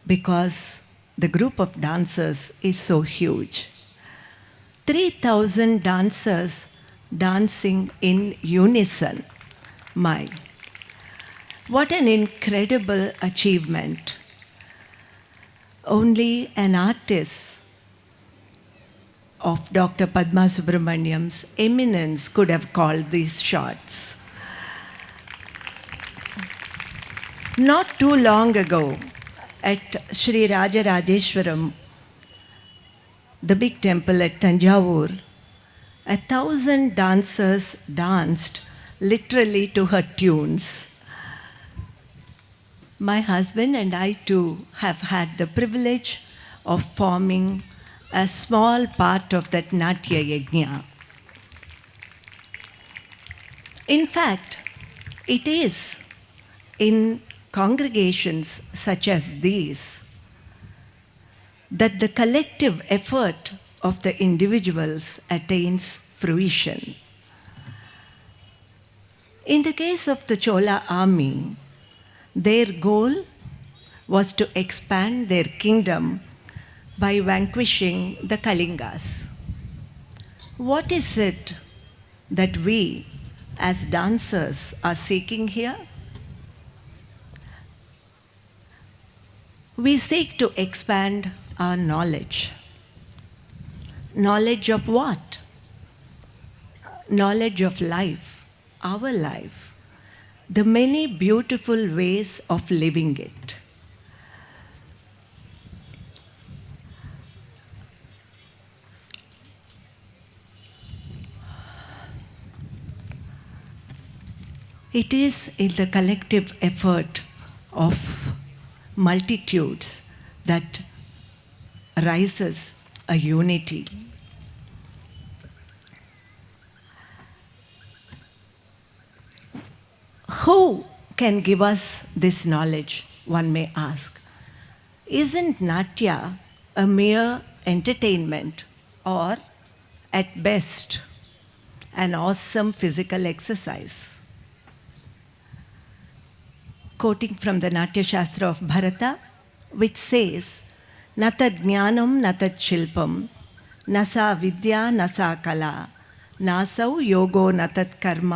because the group of dancers is so huge? 3,000 dancers dancing in unison. My, what an incredible achievement. Only an artist of Dr. Padma Subramaniam's eminence could have called these shots. Not too long ago, at Sri Rajarajeshwaram, the big temple at Tanjavur, 1,000 dancers danced literally to her tunes. My husband and I too have had the privilege of forming a small part of that Natya Yajna. In fact, it is in congregations such as these that the collective effort of the individuals attains fruition. In the case of the Chola army, their goal was to expand their kingdom by vanquishing the Kalingas. What is it that we as dancers are seeking here? We seek to expand our knowledge. Knowledge of what? Knowledge of life, our life, the many beautiful ways of living it. It is in the collective effort of multitudes that rises a unity. Who can give us this knowledge, one may ask? Isn't Natya a mere entertainment or, at best, an awesome physical exercise? Quoting from the Natya Shastra of Bharata, which says न तद् ज्ञानं न तत् शिल्पं न सा विद्या न सा कला नासौ yogo न तत् कर्म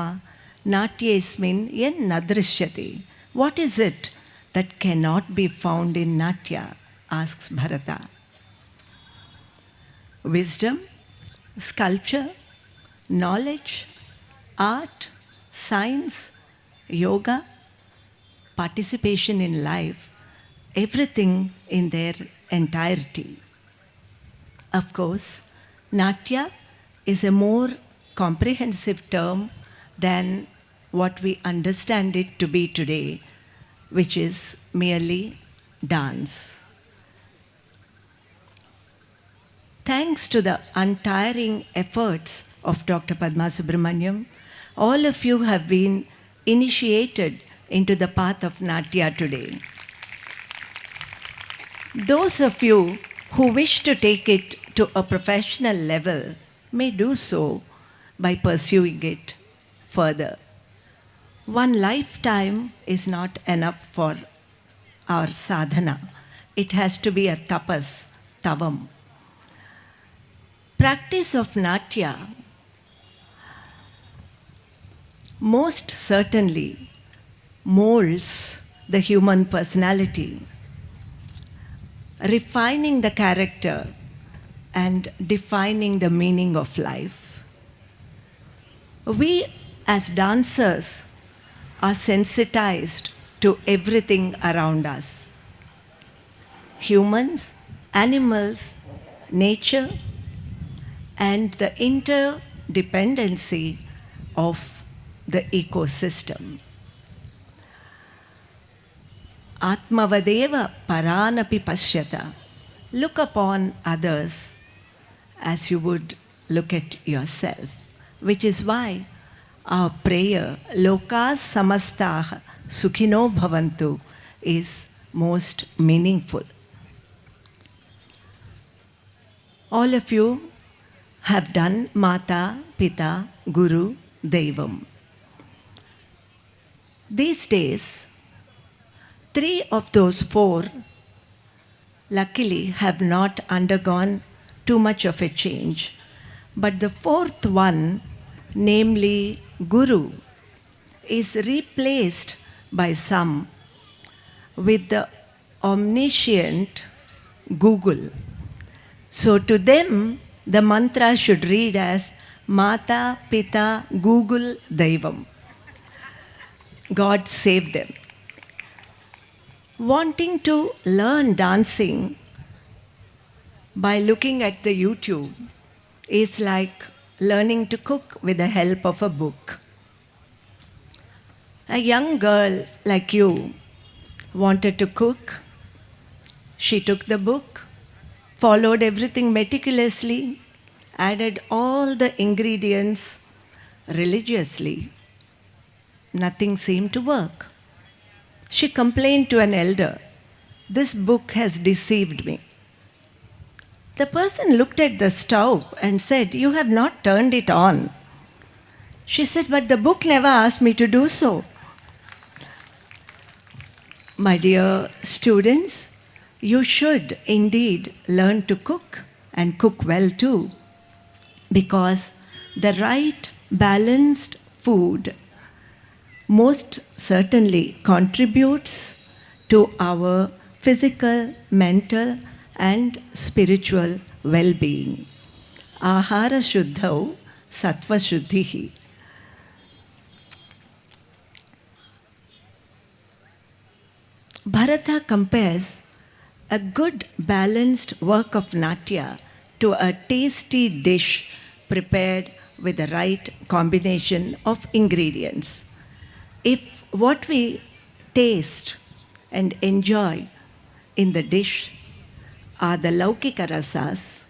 नाट्येऽस्मिन् यन्न दृश्यते. What is it that cannot be found in Natya? Asks Bharata. Wisdom, sculpture, knowledge, art, science, yoga, participation in life, everything in their entirety. Of course, Natya is a more comprehensive term than what we understand it to be today, which is merely dance. Thanks to the untiring efforts of Dr. Padma Subramaniam, all of you have been initiated into the path of Natya today. Those of you who wish to take it to a professional level may do so by pursuing it further. One lifetime is not enough for our sadhana. It has to be a tapas, tavam. Practice of Natya most certainly molds the human personality, refining the character and defining the meaning of life. We as dancers are sensitized to everything around us. Humans, animals, nature, and the interdependency of the ecosystem. Atmavadeva paranapi pashyata. Look upon others as you would look at yourself, which is why our prayer, Lokas Samastaha Sukhino Bhavantu, is most meaningful. All of you have done Mata, Pita, Guru, Devam. These days, 3 of those 4 luckily have not undergone too much of a change. But the 4th one, namely Guru, is replaced by some with the omniscient Google. So to them, the mantra should read as Mata, Pita, Google, Daivam. God save them. Wanting to learn dancing by looking at the YouTube is like learning to cook with the help of a book. A young girl like you wanted to cook. She took the book, followed everything meticulously, added all the ingredients religiously. Nothing seemed to work. She complained to an elder, "This book has deceived me." The person looked at the stove and said, "You have not turned it on." She said, "But the book never asked me to do so." My dear students, you should indeed learn to cook and cook well too, because the right balanced food most certainly contributes to our physical, mental, and spiritual well-being. Ahara shuddhau sattva shuddhihi. Bharata compares a good balanced work of Natya to a tasty dish prepared with the right combination of ingredients. If what we taste and enjoy in the dish are the Laukika rasas,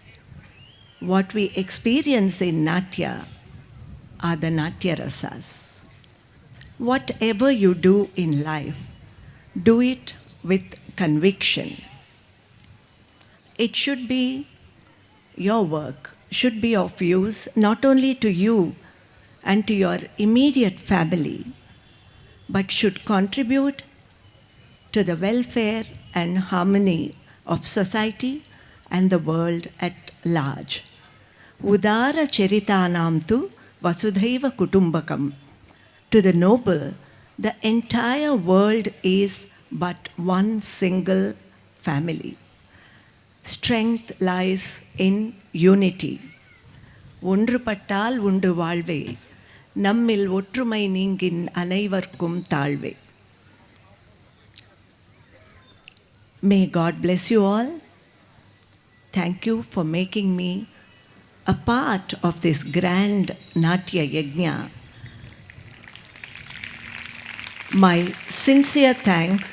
what we experience in Natya are the Natya rasas. Whatever you do in life, do it with conviction. It should be your work, should be of use not only to you and to your immediate family, but should contribute to the welfare and harmony of society and the world at large. Udara Cheritanam tu Vasudhaiva Kutumbakam. To the noble, the entire world is but one single family. Strength lies in unity. ஒன்றுபட்டால் உண்டு வாழ்வே, நம்மில் ஒற்றுமை நீங்கின் அனைவர்க்கும் தாழ்வே. May God bless you all. Thank you for making me a part of this grand Natya Yajna. My sincere thanks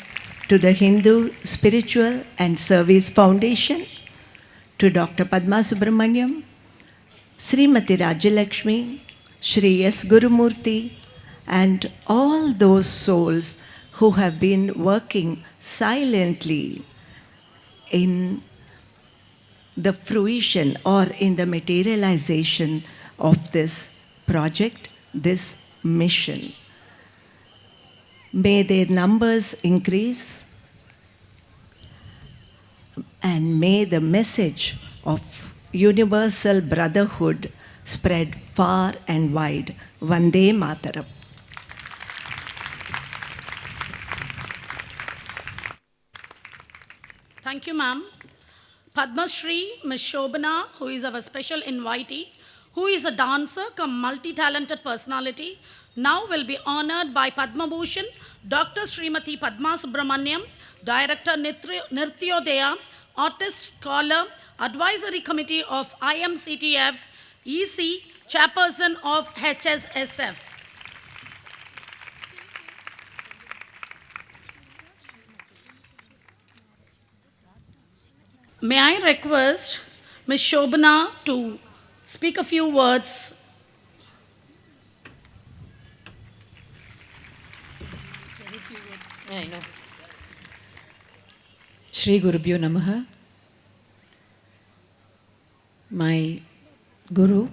to the Hindu Spiritual and Service Foundation, to Dr. Padma Subramaniam, Srimati Rajalakshmi, Shri S. Gurumurthy, and all those souls who have been working silently in the fruition or in the materialization of this project, this mission. May their numbers increase, and may the message of universal brotherhood spread far and wide. Vande Mataram. Thank you, ma'am. Padma Shri Ms. Shobana, who is our special invitee, who is a dancer come multi-talented personality, now will be honored by Padma Bhushan Dr. Srimati Padma Subramaniam, Director Nirtyodaya, Artist Scholar, Advisory Committee of IMCTF, EC, Chairperson of HSSF. May I request Ms. Shobana to speak a few words. I know. Shri Gurubhyo Namaha. My Guru,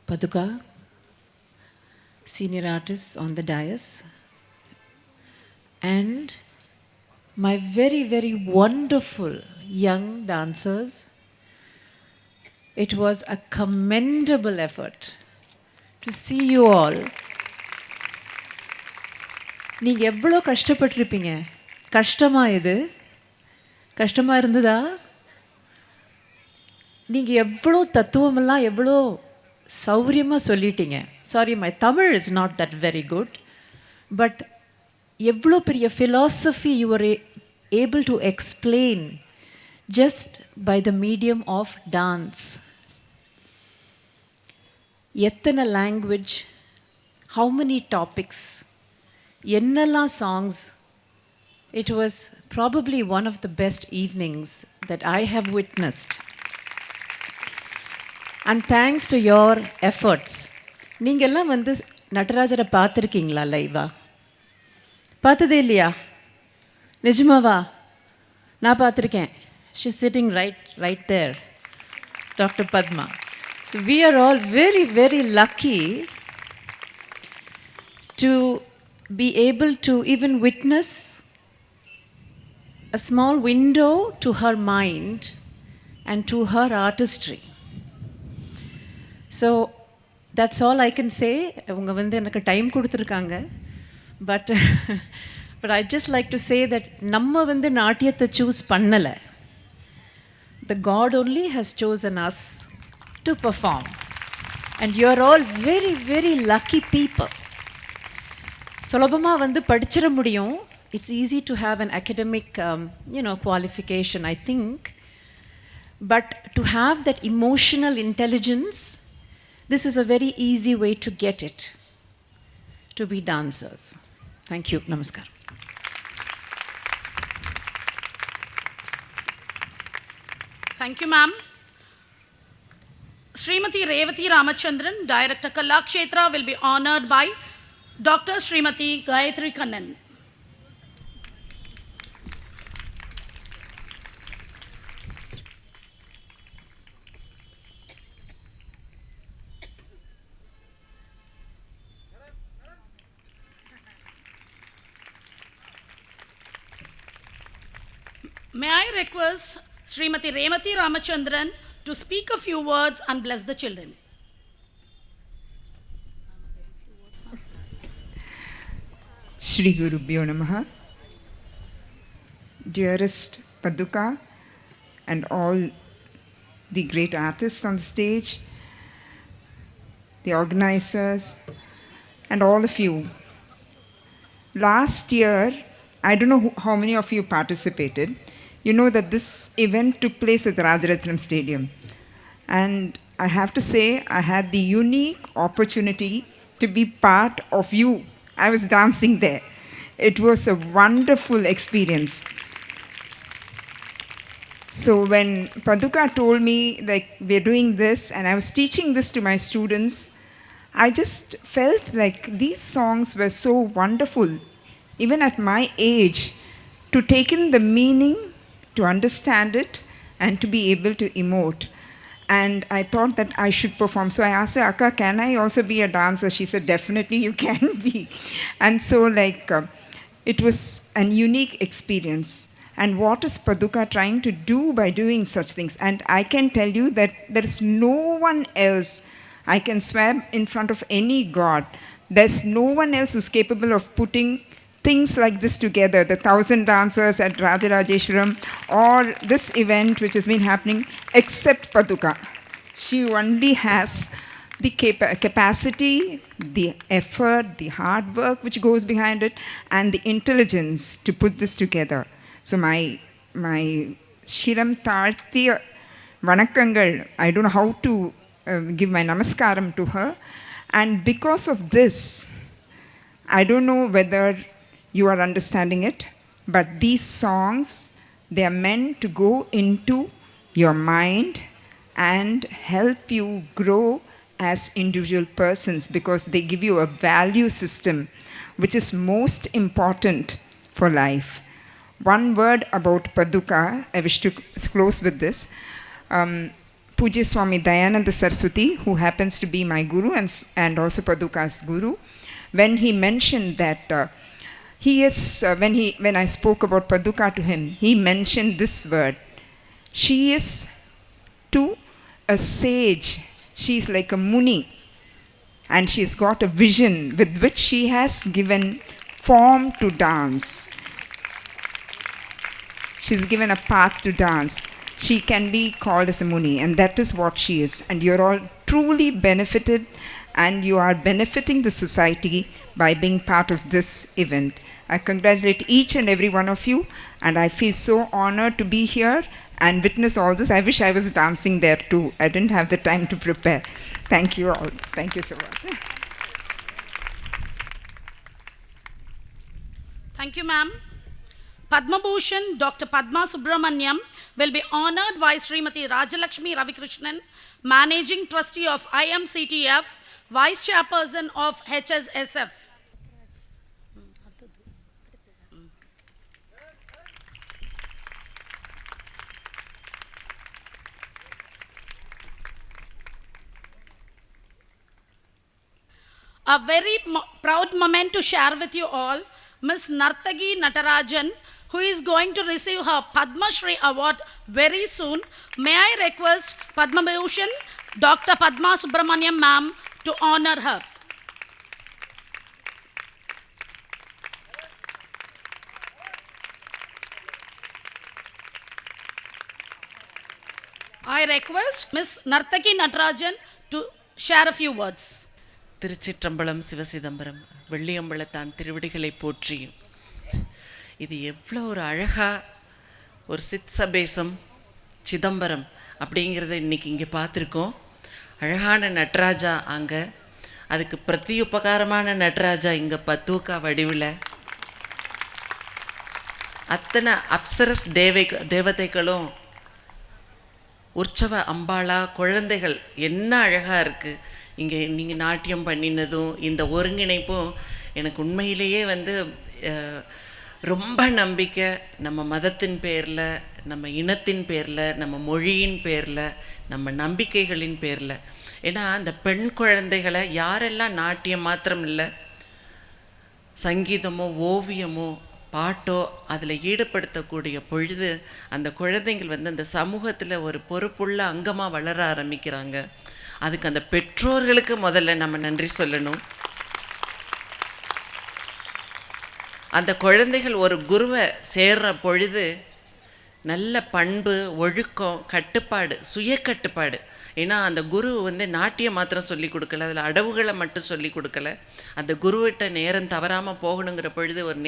Paduka, senior artists on the dais, and my very, very wonderful young dancers. It was a commendable effort to see you all. நீங்க எவ்வளோ கஷ்டப்பட்டிருப்பீங்க. கஷ்டமா இது? கஷ்டமா இருந்ததா? நீங்க எவ்வளோ தத்துவமெல்லாம் எவ்வளோ சௌரியமாக சொல்லிட்டீங்க. Sorry, my Tamil is not that very good, but எவ்வளோ பெரிய philosophy you were able to explain just by the medium of dance. எத்தனை language, how many topics, என்னெல்லாம் songs. It was probably one of the best evenings that I have witnessed. And thanks to your efforts. நீங்கெல்லாம் வந்து நடராஜரை பார்த்துருக்கீங்களா லைவா? பார்த்ததே இல்லையா? நிஜமாவா? நான் பார்த்துருக்கேன். She's sitting right there, Dr. Padma. So we are all very, very lucky to be able to even witness a small window to her mind and to her artistry. So that's all I can say. அவங்க வந்து எனக்கு time கொடுத்துருக்காங்க. But I'd just like to say that நம்ம வந்து நாட்டியத்தை choose பண்ணலை. The God only has chosen us to perform. And you're all very, very lucky people. சுலபமாக வந்து படிச்சிட முடியும். It's easy to have an academic, qualification, I think. But to have that emotional intelligence, this is a very easy way to get it, to be dancers. Thank you. Namaskar. Thank you, ma'am. Srimati Revati Ramachandran, Director Kalakshetra, will be honored by Dr. Srimati Gayatri Kannan. May I request Srimati Remati Ramachandran to speak a few words and bless the children. Shri Gurubhyo Namaha. Dearest Paduka and all the great artists on the stage, the organizers, and all of you. Last year, I don't know how many of you participated. You know that this event took place at the Rajaratnam Stadium. And I have to say, I had the unique opportunity to be part of you. I was dancing there. It was a wonderful experience. So when Paduka told me, like, we're doing this, and I was teaching this to my students, I just felt like these songs were so wonderful, even at my age, to take in the meaning, to understand it, and to be able to emote. And I thought that I should perform. So I asked her, Akka, can I also be a dancer? She said, definitely you can be. And so it was an unique experience. And what is Paduka trying to do by doing such things? And I can tell you that there is no one else. I can swear in front of any god. There's no one else who's capable of putting things like this together, the 1,000 dancers at Rajarajeshwaram, or this event which has been happening, except Paduka. She only has the capacity, the effort, the hard work which goes behind it, and the intelligence to put this together. So my Shiram Tarthi Vanakangal, I don't know how to give my namaskaram to her. And because of this, I don't know whether you are understanding it, but these songs, they are meant to go into your mind and help you grow as individual persons, because they give you a value system which is most important for life. One word about Paduka, I wish to close with this. Pujya Swami Dayananda Saraswati, who happens to be my guru and also Paduka's guru, when he mentioned that he is, when I spoke about Paduka to him, he mentioned this word. She is to a sage, she is like a muni, and she's got a vision with which she has given form to dance. She's given a path to dance. She can be called as a muni, and that is what she is. And you're all truly benefited, and you are benefiting the society by being part of this event. I congratulate each and every one of you, and I feel so honored to be here and witness all this. I wish I was dancing there too. I didn't have the time to prepare. Thank you all. Thank you so much. Thank you, ma'am. Padma Bhushan Dr. Padma Subramaniam will be honored by Srimati Rajalakshmi Ravikrishnan, Managing Trustee of IMCTF, Vice Chairperson of HSSF. A very proud moment to share with you all, Ms. Nartagi Natarajan, who is going to receive her Padma Shri Award very soon. May I request Padma Bhushan, Dr. Padma Subramaniam ma'am, to honor her. I request Ms. Nartaki Natarajan to share a few words. திருச்சிற்றம்பலம் சிவசிதம்பரம் வெள்ளியம்பலத்தான் திருவடிகளை போற்றி. இது எவ்வளோ ஒரு அழகாக ஒரு சித்சபேசம் சிதம்பரம் அப்படிங்கிறத இன்றைக்கி இங்கே பார்த்துருக்கோம். அழகான நடராஜா அங்கே, அதுக்கு பிரத்யுபகாரமான நடராஜா இங்கே பத்தூக்கா வடிவில், அத்தனை அப்சரஸ் தேவதைகளும் உற்சவ அம்பாளா குழந்தைகள் என்ன அழகாக இருக்குது. இங்கே நீங்கள் நாட்டியம் பண்ணினதும் இந்த ஒருங்கிணைப்பும் எனக்கு உண்மையிலேயே ரொம்ப நம்பிக்கை. நம்ம மதத்தின் பேரில், நம்ம இனத்தின் பேரில், நம்ம மொழியின் பேரில், நம்ம நம்பிக்கைகளின் பேரில். ஏன்னா அந்த பெண் குழந்தைகளை யாரெல்லாம் நாட்டியம் மாத்திரம் இல்லை, சங்கீதமோ ஓவியமோ பாட்டோ அதில் ஈடுபடுத்தக்கூடிய பொழுது அந்த குழந்தைகள் வந்து அந்த சமூகத்தில் ஒரு பொறுப்புள்ள அங்கமாக வளர ஆரம்பிக்கிறாங்க. அதுக்கு அந்த பெற்றோர்களுக்கு முதல்ல நம்ம நன்றி சொல்லணும். அந்த குழந்தைகள் ஒரு குருவை சேர்ற பொழுது நல்ல பண்பு, ஒழுக்கம், கட்டுப்பாடு, சுய கட்டுப்பாடு. ஏன்னா அந்த குரு வந்து நாட்டியம் மாத்திரம் சொல்லி கொடுக்கல, அதில் அடவுகளை மட்டும் சொல்லி கொடுக்கல. அந்த குருவிட்ட நேரம் தவறாமல் போகணுங்கிற பொழுது ஒரு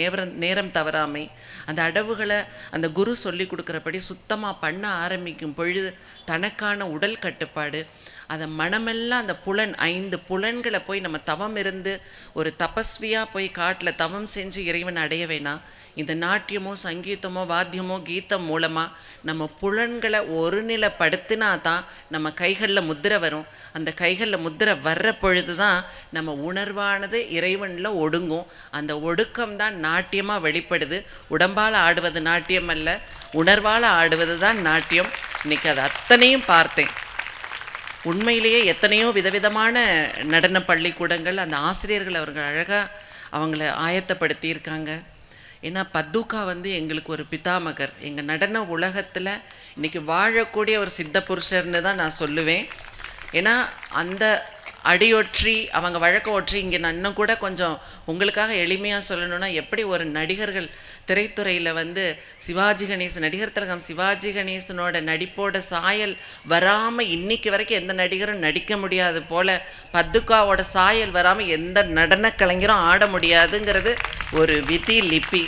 நேரம் தவறாமை அந்த அடவுகளை அந்த குரு சொல்லி கொடுக்குறபடி சுத்தமாக பண்ண ஆரம்பிக்கும் பொழுது தனக்கான உடல் கட்டுப்பாடு, அதை மனமெல்லாம் அந்த 5 புலன்களை போய் நம்ம தவம் இருந்து ஒரு தபஸ்வியாக போய் காட்டில் தவம் செஞ்சு இறைவன் அடைய வேணாம். இந்த நாட்டியமோ சங்கீதமோ வாத்தியமோ கீதம் மூலமாக நம்ம புலன்களை ஒருநிலைப்படுத்தினா தான் நம்ம கைகளில் முத்திரை வரும். அந்த கைகளில் முத்திரை வர்ற பொழுது தான் நம்ம உணர்வானது இறைவனில் ஒடுங்கும். அந்த ஒடுக்கம் தான் நாட்டியமாக வெளிப்படுது. உடம்பால் ஆடுவது நாட்டியம் அல்ல, உணர்வால் ஆடுவது தான் நாட்டியம். இன்றைக்கி அது அத்தனையும் பார்த்தேன். உண்மையிலேயே எத்தனையோ விதவிதமான நடன பள்ளிக்கூடங்கள் அந்த ஆசிரியர்கள் அவர்கள் அழகாக அவங்கள ஆயத்தப்படுத்தியிருக்காங்க. ஏன்னா பத்துக்கா வந்து எங்களுக்கு ஒரு பிதாமகர். எங்கள் நடன உலகத்தில் இன்றைக்கி வாழக்கூடிய ஒரு சித்த புருஷர்னு தான் நான் சொல்லுவேன். ஏன்னா அந்த அடியொற்றி அவங்க வழக்க ஒற்றி இங்கே நான் இன்னும் கூட கொஞ்சம் உங்களுக்காக எளிமையாக சொல்லணும்னா, எப்படி ஒரு நடிகர்கள் திரைத்துறையில் வந்து சிவாஜி கணேசன், நடிகர் திலகம் சிவாஜி கணேசனோட நடிப்போட சாயல் வராமல் இன்னைக்கு வரைக்கும் எந்த நடிகரும் நடிக்க முடியாது போல், பத்துக்காவோட சாயல் வராமல் எந்த நடன கலைஞரும் ஆட முடியாதுங்கிறது ஒரு விதி லிபி.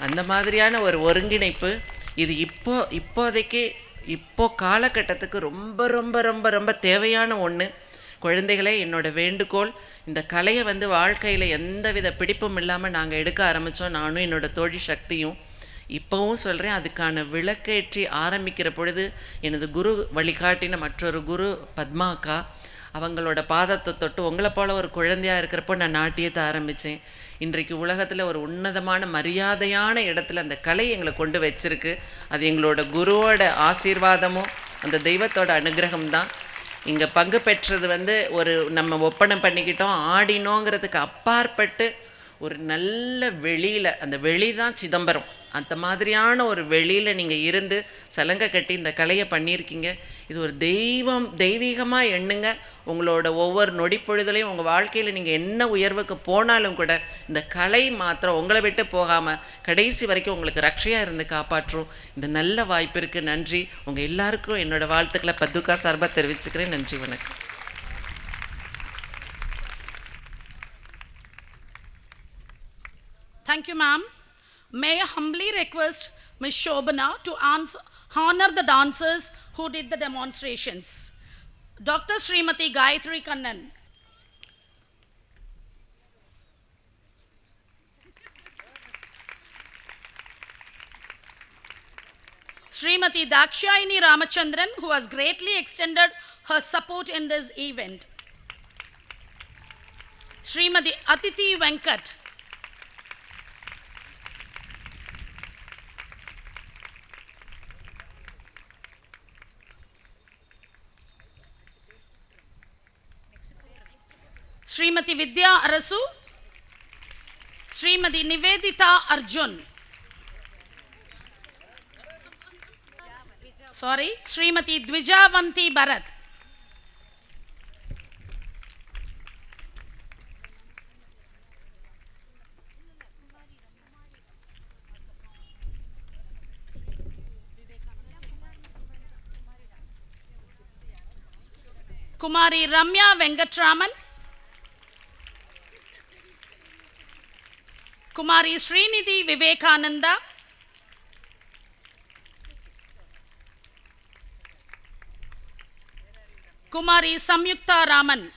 அந்த மாதிரியான ஒரு ஒருங்கிணைப்பு இது இப்போதைக்கு காலகட்டத்துக்கு ரொம்ப ரொம்ப ரொம்ப ரொம்ப தேவையான ஒன்று. குழந்தைகளே, என்னோட வேண்டுகோள், இந்த கலையை வந்து வாழ்க்கையில் எந்தவித பிடிப்பும் இல்லாமல் நாங்கள் எடுக்க ஆரம்பித்தோம். நானும் என்னோட தோழி சக்தியும் இப்போவும் சொல்கிறேன், அதுக்கான விளக்கேற்றி ஆரம்பிக்கிற பொழுது எனது குரு வழிகாட்டின மற்றொரு குரு பத்மாக்கா, அவங்களோட பாதத்தை தொட்டு உங்களை போல் ஒரு குழந்தையாக இருக்கிறப்போ நான் நாட்டியத்தை ஆரம்பித்தேன். இன்றைக்கு உலகத்தில் ஒரு உன்னதமான மரியாதையான இடத்துல அந்த கலை எங்களை கொண்டு வச்சிருக்கு. அது எங்களோட குருவோட ஆசீர்வாதமும் அந்த தெய்வத்தோட அனுகிரகம் தான். இங்கே பங்கு பெற்றது வந்து ஒரு நம்ம ஒப்பனம் பண்ணிக்கிட்டோம் ஆடினோங்கிறதுக்கு அப்பாற்பட்டு ஒரு நல்ல வெளியில், அந்த வெளி தான் சிதம்பரம், அந்த மாதிரியான ஒரு வெளியில் நீங்கள் இருந்து சலங்கை கட்டி இந்த கலையை பண்ணியிருக்கீங்க. இது ஒரு தெய்வீகமாக எண்ணுங்க. உங்களோட ஒவ்வொரு நொடிப்பொழுதுலையும் உங்கள் வாழ்க்கையில் நீங்கள் என்ன உயர்வுக்கு போனாலும் கூட இந்த கலை மாத்திரம் உங்களை விட்டு போகாமல் கடைசி வரைக்கும் உங்களுக்கு ரட்சையாக இருந்து காப்பாற்றும். இந்த நல்ல வாய்ப்பிற்கு நன்றி. உங்கள் எல்லாருக்கும் என்னோடய வாழ்த்துக்களை பத்துக்கா சார்பாக தெரிவிச்சுக்கிறேன். நன்றி, வணக்கம். Thank you, ma'am. May I humbly request Ms. Shobana to honor the dancers who did the demonstrations. Dr. Srimati Gayatri Kannan. Srimati Dakshayani Ramachandran, who has greatly extended her support in this event. Srimati Atiti Venkat. Srimati Vidya Arasu, Srimati Nivedita Arjun, Srimati Dvijavanti Bharat, Kumari Ramya Venkatraman, Kumari Srinidhi Vivekananda, Kumari Samyukta Raman,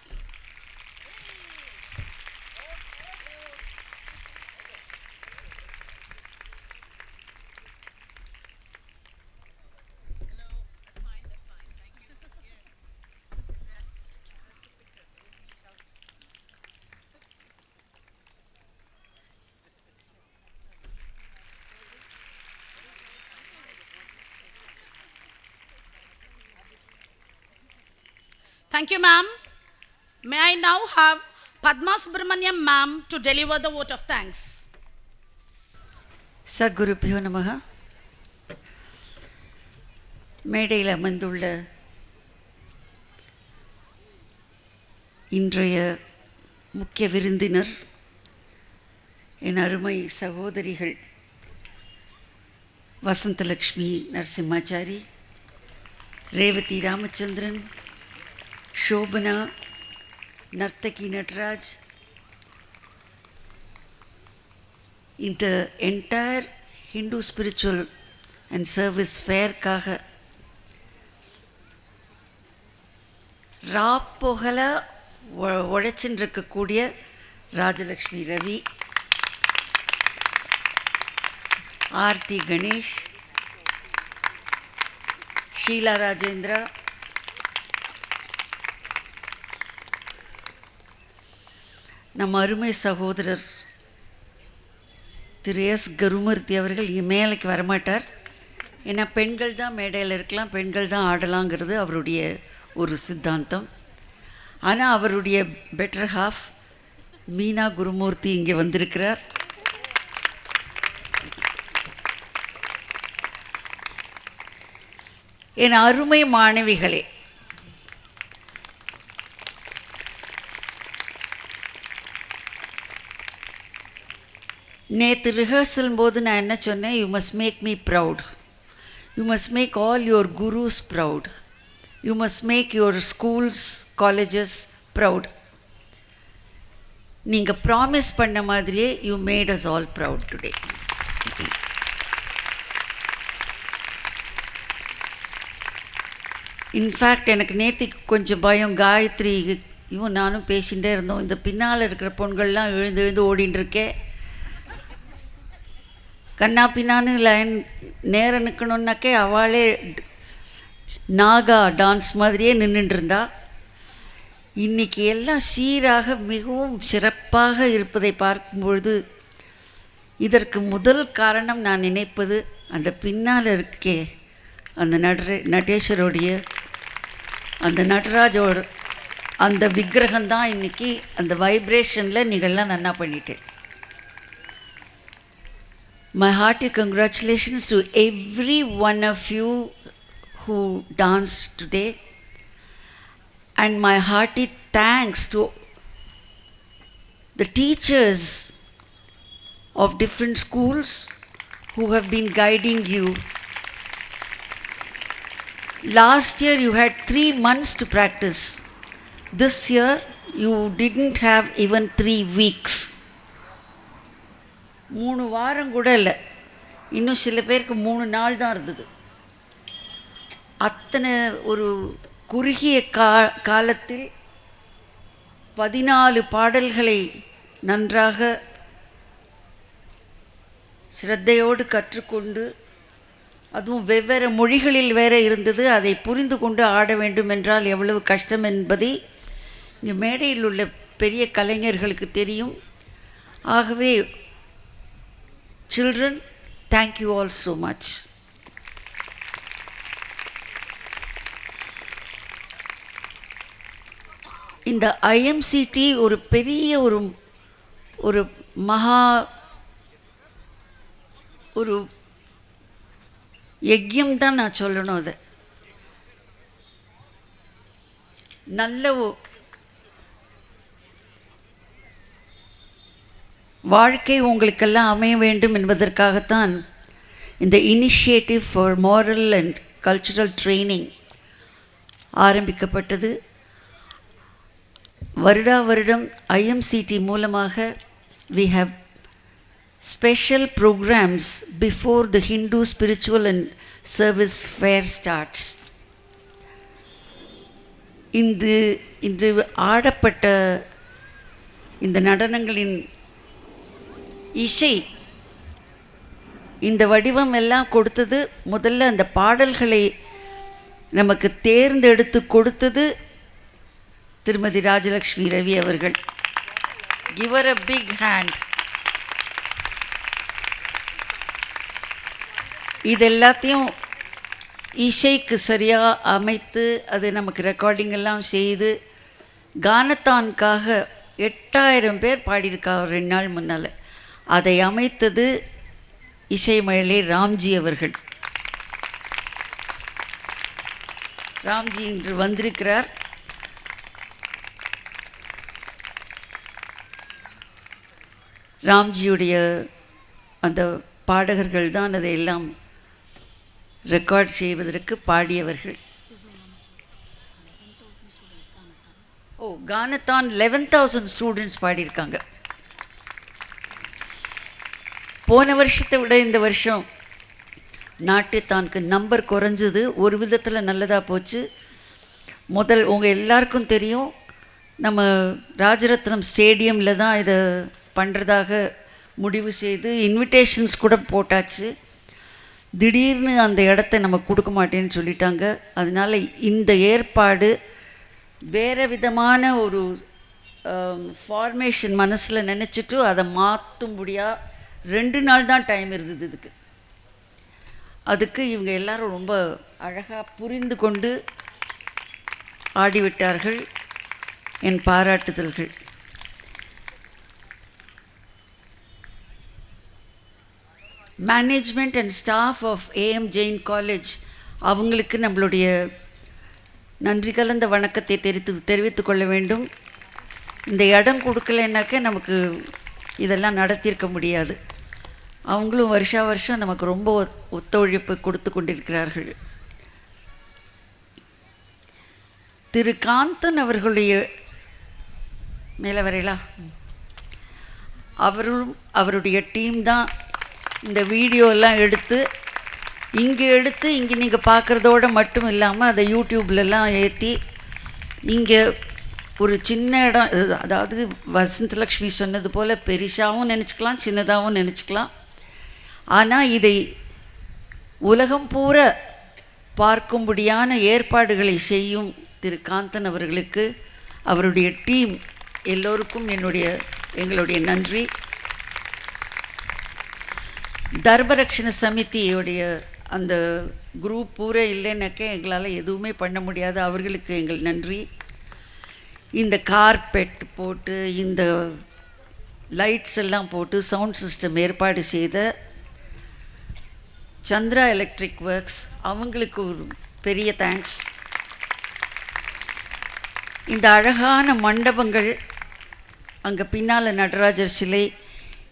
Thank you, ma'am. May I now have Padma Subramaniam ma'am to deliver the vote of thanks. சத்குருப்பியோ நமக. மேடையில் அமர்ந்துள்ள இன்றைய முக்கிய விருந்தினர், என் அருமை சகோதரிகள் வசந்தலக்ஷ்மி நரசிம்மாச்சாரி, ரேவதி ராமச்சந்திரன், ஷோபனா, நர்த்தகி நட்ராஜ், இந்த entire Hindu spiritual and service ஃபேர்க்காக ராப்பொகல உழைச்சின்னு இருக்கக்கூடிய ராஜலக்ஷ்மி ரவி, ஆர்த்தி கணேஷ், ஷீலா ராஜேந்திரா, நம் அருமை சகோதரர் திரு எஸ் கருமூர்த்தி அவர்கள் இங்கே மேலைக்கு வரமாட்டார். ஏன்னா பெண்கள் தான் மேடையில் இருக்கலாம், பெண்கள் தான் ஆடலாங்கிறது அவருடைய ஒரு சித்தாந்தம். ஆனால் அவருடைய பெட்டர் ஹாஃப் மீனா குருமூர்த்தி இங்கே வந்திருக்கிறார். என் அருமை மாணவிகளே, நேற்று ரிஹர்சல் போது நான் என்ன சொன்னேன்? You must make me proud, you must make all your gurus proud, you must make your schools colleges proud. நீங்கள் ப்ராமிஸ் பண்ண மாதிரியே you made us all proud today. In fact எனக்கு நேற்றுக்கு கொஞ்சம் பயம். காயத்ரி இவன் நானும் பேசிகிட்டே இருந்தோம், இந்த பின்னால் இருக்கிற பொண்கள்லாம் எழுந்து எழுந்து ஓடின்னு இருக்கே, கண்ணா பின்னான்னு லைன் நேரம் நிற்கணுன்னாக்கே அவளே நாகா டான்ஸ் மாதிரியே நின்றுட்டுருந்தா. இன்றைக்கி எல்லாம் சீராக மிகவும் சிறப்பாக இருப்பதை பார்க்கும்பொழுது இதற்கு முதல் காரணம் நான் நினைப்பது அந்த பின்னால் இருக்கே அந்த நடேஸ்வரோடைய அந்த நடராஜோட அந்த விக்கிரகம்தான் இன்றைக்கி அந்த வைப்ரேஷனில் நீங்கள்லாம் நன்னா பண்ணிட்டேன். My hearty congratulations to every one of you who danced today, and my hearty thanks to the teachers of different schools who have been guiding you. Last year you had 3 months to practice. This year you didn't have even 3 weeks. 3 வாரம் கூட இல்லை, இன்னும் சில பேருக்கு 3 நாள் தான் இருந்தது. அத்தனை ஒரு குறுகிய காலத்தில் 14 பாடல்களை நன்றாக ஸ்ரத்தையோடு கற்றுக்கொண்டு, அதுவும் வெவ்வேறு மொழிகளில் வேறு இருந்தது, அதை புரிந்து கொண்டு ஆட வேண்டும் என்றால் எவ்வளவு கஷ்டம் என்பதை இங்கே மேடையில் உள்ள பெரிய கலைஞர்களுக்கு தெரியும். ஆகவே children, thank you all so much. இந்த IMCT ஒரு பெரிய ஒரு மகா ஒரு யஜ்யம் தான் நான் சொல்லணும். அது நல்ல வாழ்க்கை உங்களுக்கெல்லாம் அமைய வேண்டும் என்பதற்காகத்தான் இந்த initiative for moral and cultural training ஆரம்பிக்கப்பட்டது. வருடா வருடம் IMCT மூலமாக we have special programs before the Hindu spiritual and service fair starts. இன்று ஆடப்பட்ட இந்த நடனங்களின் இசை இந்த வடிவம் எல்லாம் கொடுத்தது, முதல்ல அந்த பாடல்களை நமக்கு தேர்ந்தெடுத்து கொடுத்தது திருமதி ராஜலக்ஷ்மி ரவி அவர்கள். Give her a big hand. இது எல்லாத்தையும் இசைக்கு சரியாக அமைத்து அது நமக்கு ரெக்கார்டிங் எல்லாம் செய்து கானத்தானுக்காக 8000 பேர் பாடியிருக்காங்க 2 நாள் முன்னால். அதை அமைத்தது இசைமழலை ராம்ஜி அவர்கள். ராம்ஜி இன்று வந்திருக்கிறார். ராம்ஜியுடைய அந்த பாடகர்கள் தான் அதையெல்லாம் ரெக்கார்ட் செய்வதற்கு பாடியவர்கள். ஓ, கானத்தான் 11,000 ஸ்டூடெண்ட்ஸ் பாடியிருக்காங்க. போன வருஷத்தை விட இந்த வருஷம் நாட்டியத்தானுக்கு நம்பர் குறைஞ்சது. ஒரு விதத்தில் நல்லதாக போச்சு. உங்கள் எல்லாருக்கும் தெரியும், நம்ம ராஜரத்னம் ஸ்டேடியமில் தான் இதை பண்ணுறதாக முடிவு செய்து இன்விடேஷன்ஸ் கூட போட்டாச்சு. திடீர்னு அந்த இடத்த நம்ம கொடுக்க மாட்டேன்னு சொல்லிட்டாங்க. அதனால் இந்த ஏற்பாடு வேறு விதமான ஒரு ஃபார்மேஷன் மனசில் நினச்சிட்டு அதை மாற்றும்படியாக 2 நாள் தான் டைம் இருந்தது இதுக்கு. அதுக்கு இவங்க எல்லாரும் ரொம்ப அழகாக புரிந்து கொண்டு ஆடிவிட்டார்கள். என் பாராட்டுதல்கள். Management and staff of AM Jain college அவங்களுக்கு நம்மளுடைய நன்றி கலந்த வணக்கத்தை தெரிவித்துக் கொள்ள வேண்டும். இந்த இடம் கொடுக்கலைன்னாக்க நமக்கு இதெல்லாம் நடத்தியிருக்க முடியாது. அவங்களும் வருஷம் நமக்கு ரொம்ப ஒத்துழைப்பு கொடுத்து கொண்டிருக்கிறார்கள். திரு காந்தன் அவர்களுடைய மேலே வரையலாம், அவருடைய டீம் தான் இந்த வீடியோலாம் எடுத்து இங்கே நீங்கள் பார்க்குறதோடு மட்டும் இல்லாமல் அதை யூடியூப்லலாம் ஏற்றி இங்கே ஒரு சின்ன இடம், அதாவது வசந்தலக்ஷ்மி சொன்னது போல் பெரிசாகவும் நினச்சிக்கலாம், சின்னதாகவும் நினச்சிக்கலாம். ஆனால் இதை உலகம் பூரா பார்க்கும்படியான ஏற்பாடுகளை செய்யும் திரு காந்தன் அவர்களுக்கு, அவருடைய டீம் எல்லோருக்கும் எங்களுடைய நன்றி. தர்மரக்ஷண சமிதியோடைய அந்த குரூப் பூரா இல்லைன்னாக்க எங்களால் எதுவுமே பண்ண முடியாது. அவர்களுக்கு எங்கள் நன்றி. இந்த கார்பெட் போட்டு இந்த லைட்ஸ் எல்லாம் போட்டு சவுண்ட் சிஸ்டம் ஏற்பாடு செய்த சந்திரா எலக்ட்ரிக் ஒர்க்ஸ் அவங்களுக்கு ஒரு பெரிய தேங்க்ஸ். இந்த அழகான மண்டபங்கள், அங்கே பின்னால் நடராஜர் சிலை,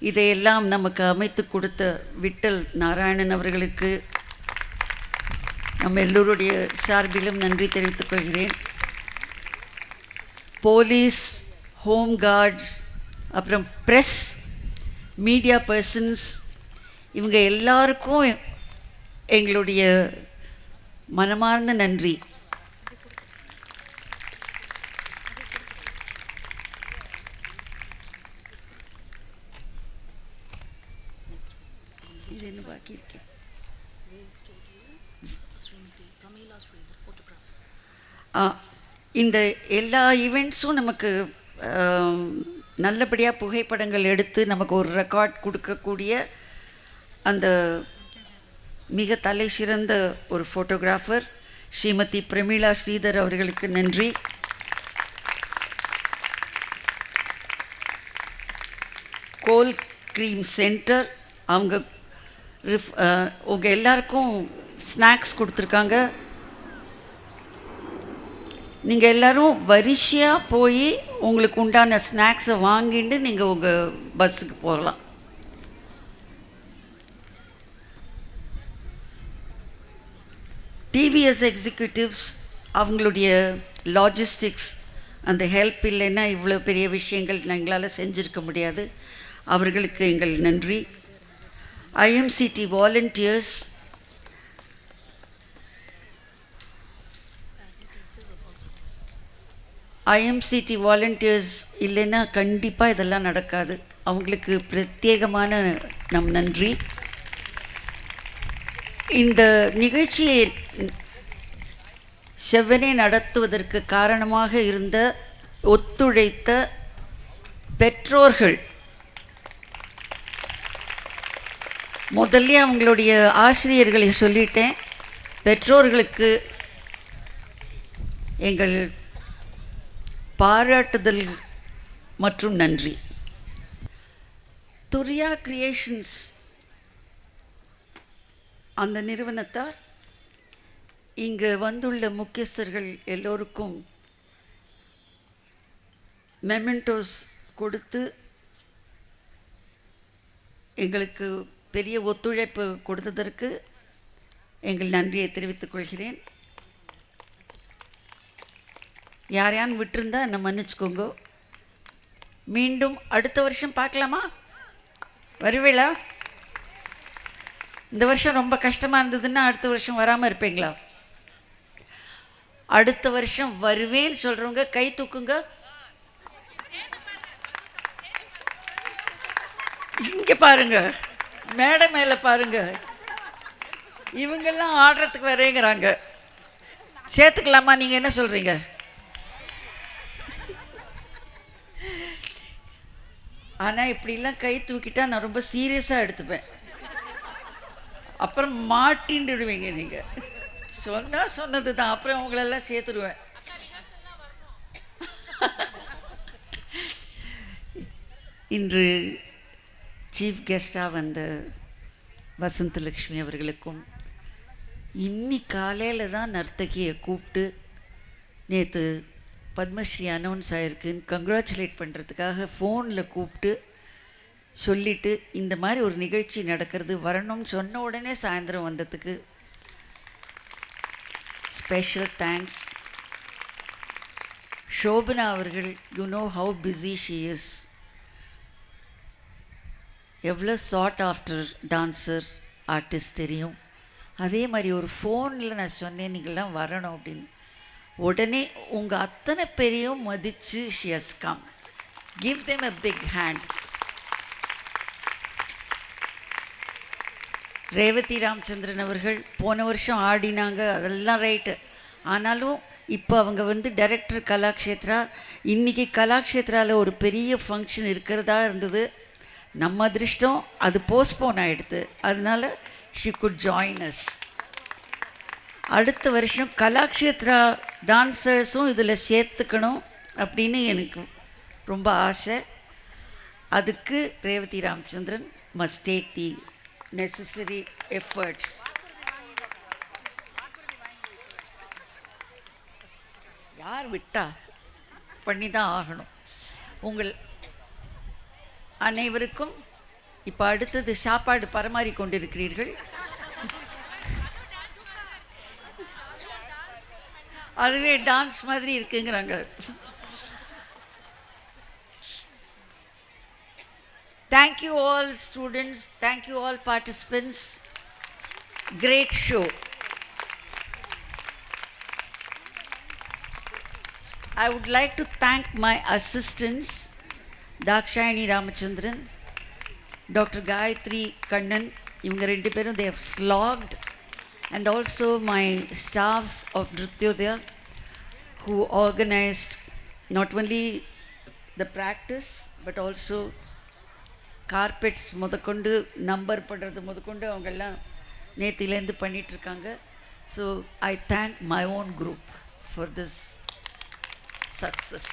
இதையெல்லாம் நமக்கு அமைத்து கொடுத்த விட்டல் நாராயணன் அவர்களுக்கு நம்ம எல்லோருடைய சார்பிலும் நன்றி தெரிவித்துக் கொள்கிறேன். போலீஸ், ஹோம் கார்ட்ஸ், அப்புறம் ப்ரெஸ், மீடியா பர்சன்ஸ், இவங்க எல்லாருக்கும் எங்களுடைய மனமார்ந்த நன்றி. இது என்ன பாக்கி இருக்கு? இந்த எல்லா ஈவெண்ட்ஸும் நமக்கு நல்லபடியாக புகைப்படங்கள் எடுத்து நமக்கு ஒரு ரெக்கார்ட் கொடுக்கக்கூடிய அந்த மிக தலை சிறந்த ஒரு ஃபோட்டோகிராஃபர் ஸ்ரீமதி பிரமிளா ஸ்ரீதர் அவர்களுக்கு நன்றி. கோல் க்ரீம் சென்டர் அவங்க உங்கள் எல்லாருக்கும் ஸ்நாக்ஸ் கொடுத்துருக்காங்க. நீங்கள் எல்லோரும் வரிசையாக போய் உங்களுக்கு உண்டான ஸ்நாக்ஸை வாங்கிட்டு நீங்கள் உங்கள் பஸ்ஸுக்கு போகலாம். டிவிஎஸ் எக்ஸிக்யூட்டிவ்ஸ் அவங்களுடைய லாஜிஸ்டிக்ஸ் அந்த ஹெல்ப் இல்லைன்னா இவ்வளோ பெரிய விஷயங்கள் எங்களால் செஞ்சுருக்க முடியாது. அவர்களுக்கு எங்கள் நன்றி. IMCT வாலண்டியர்ஸ், ஐஎம்சிடி வாலண்டியர்ஸ் இல்லைன்னா கண்டிப்பாக இதெல்லாம் நடக்காது. அவங்களுக்கு பிரத்யேகமான நம் நன்றி. இந்த நிகழ்ச்சியை செவ்வனே நடத்துவதற்கு காரணமாக இருந்த ஒத்துழைத்த பெற்றோர்கள், முதல்ல அவங்களுடைய ஆசிரியர்களை சொல்லிட்டேன். பெற்றோர்களுக்கு எங்கள் பாராட்டுதல் மற்றும் நன்றி. துரியா கிரியேஷன்ஸ் அந்த நிறுவனத்தார் இங்கு வந்துள்ள முக்கியஸ்தர்கள் எல்லோருக்கும் மெமெண்டோஸ் கொடுத்து எங்களுக்கு பெரிய ஒத்துழைப்பு கொடுத்ததற்கு எங்கள் நன்றியை தெரிவித்துக் கொள்கிறேன். யாரையான் விட்டிருந்தா என்னை மன்னிச்சுக்கோங்க. மீண்டும் அடுத்த வருஷம் பார்க்கலாமா? வருவீங்களா? இந்த வருஷம் ரொம்ப கஷ்டமாக இருந்ததுன்னா அடுத்த வருஷம் வராமல் இருப்பீங்களா? அடுத்த வருஷம் வருவேன்னு சொல்கிறவங்க கை தூக்குங்க. இங்கே பாருங்க, மேடை மேலே பாருங்க, இவங்கெல்லாம் ஆடுறதுக்கு வரேங்கிறாங்க. சேர்த்துக்கலாமா? நீங்கள் என்ன சொல்கிறீங்க? ஆனால் இப்படிலாம் கை தூக்கிட்டா நான் ரொம்ப சீரியஸாக எடுத்துப்பேன். அப்புறம் மாட்டின்டுடுவீங்க. நீங்கள் சொன்னால் சொன்னது தான், அப்புறம் உங்களெல்லாம் சேர்த்துடுவேன். இன்று சீஃப் கெஸ்டாக வந்த வசந்தலக்ஷ்மி அவர்களுக்கும், இன்னி காலையில் தான் நர்த்தகியை கூப்பிட்டு நேற்று பத்மஸ்ரீ அனௌன்ஸ் ஆகிருக்குன்னு கங்க்ராச்சுலேட் பண்ணுறதுக்காக ஃபோனில் கூப்பிட்டு சொல்லிவிட்டு இந்த மாதிரி ஒரு நிகழ்ச்சி நடக்கிறது வரணும்னு சொன்ன உடனே சாயந்தரம் வந்ததுக்கு ஸ்பெஷல் தேங்க்ஸ். ஷோபனா அவர்கள், you know how busy she is, எவ்வளோ சாட் ஆஃப்டர் டான்ஸர் ஆர்டிஸ்ட் தெரியும். அதே மாதிரி ஒரு ஃபோனில் நான் சொன்னேன் நீங்கள்லாம் வரணும் அப்படின்னு, உடனே உங்கள் அத்தனை பேரையும் மதித்து she has come. Give them a big hand. Revathi Ramachandran அவர்கள் போன வருஷம் ஆடினாங்க, அதெல்லாம் ரைட்டு. ஆனாலும் இப்போ அவங்க வந்து டைரக்டர் கலாக்ஷேத்ரா. இன்றைக்கி கலாக்ஷேத்ராவில் ஒரு பெரிய ஃபங்க்ஷன் இருக்கிறதா இருந்தது. நம்ம அதிர்ஷ்டம் அது போஸ்ட்போன் ஆகிடுது, அதனால ஷி குட் ஜாயின் அஸ். அடுத்த வருஷம் கலாக்ஷேத்ரா டான்சர்ஸும் இதில் சேர்த்துக்கணும் அப்படின்னு எனக்கு ரொம்ப ஆசை. அதுக்கு Revathi Ramachandran must take the necessary efforts. யார் விட்டா பண்ணி தான் ஆகணும். உங்கள் அனைவருக்கும் இப்போ அடுத்தது சாப்பாடு பரமாறி கொண்டிருக்கிறீர்கள். அதுவே டான்ஸ் மாதிரி இருக்குங்கிறாங்க. Thank you all students, thank you all participants. Great show. I would like to thank my assistants, Dakshayani Ramachandran, Dr. Gayatri Kannan. இவங்க ரெண்டு பேரும் they have slogged. And also my staff of Nrityodaya who organized not only the practice but also carpets முதற்கொண்டு number பண்ணுறது முதற்கொண்டு அவங்கெல்லாம் நேத்திலேருந்து பண்ணிகிட்ருக்காங்க. So I thank my own group for this success.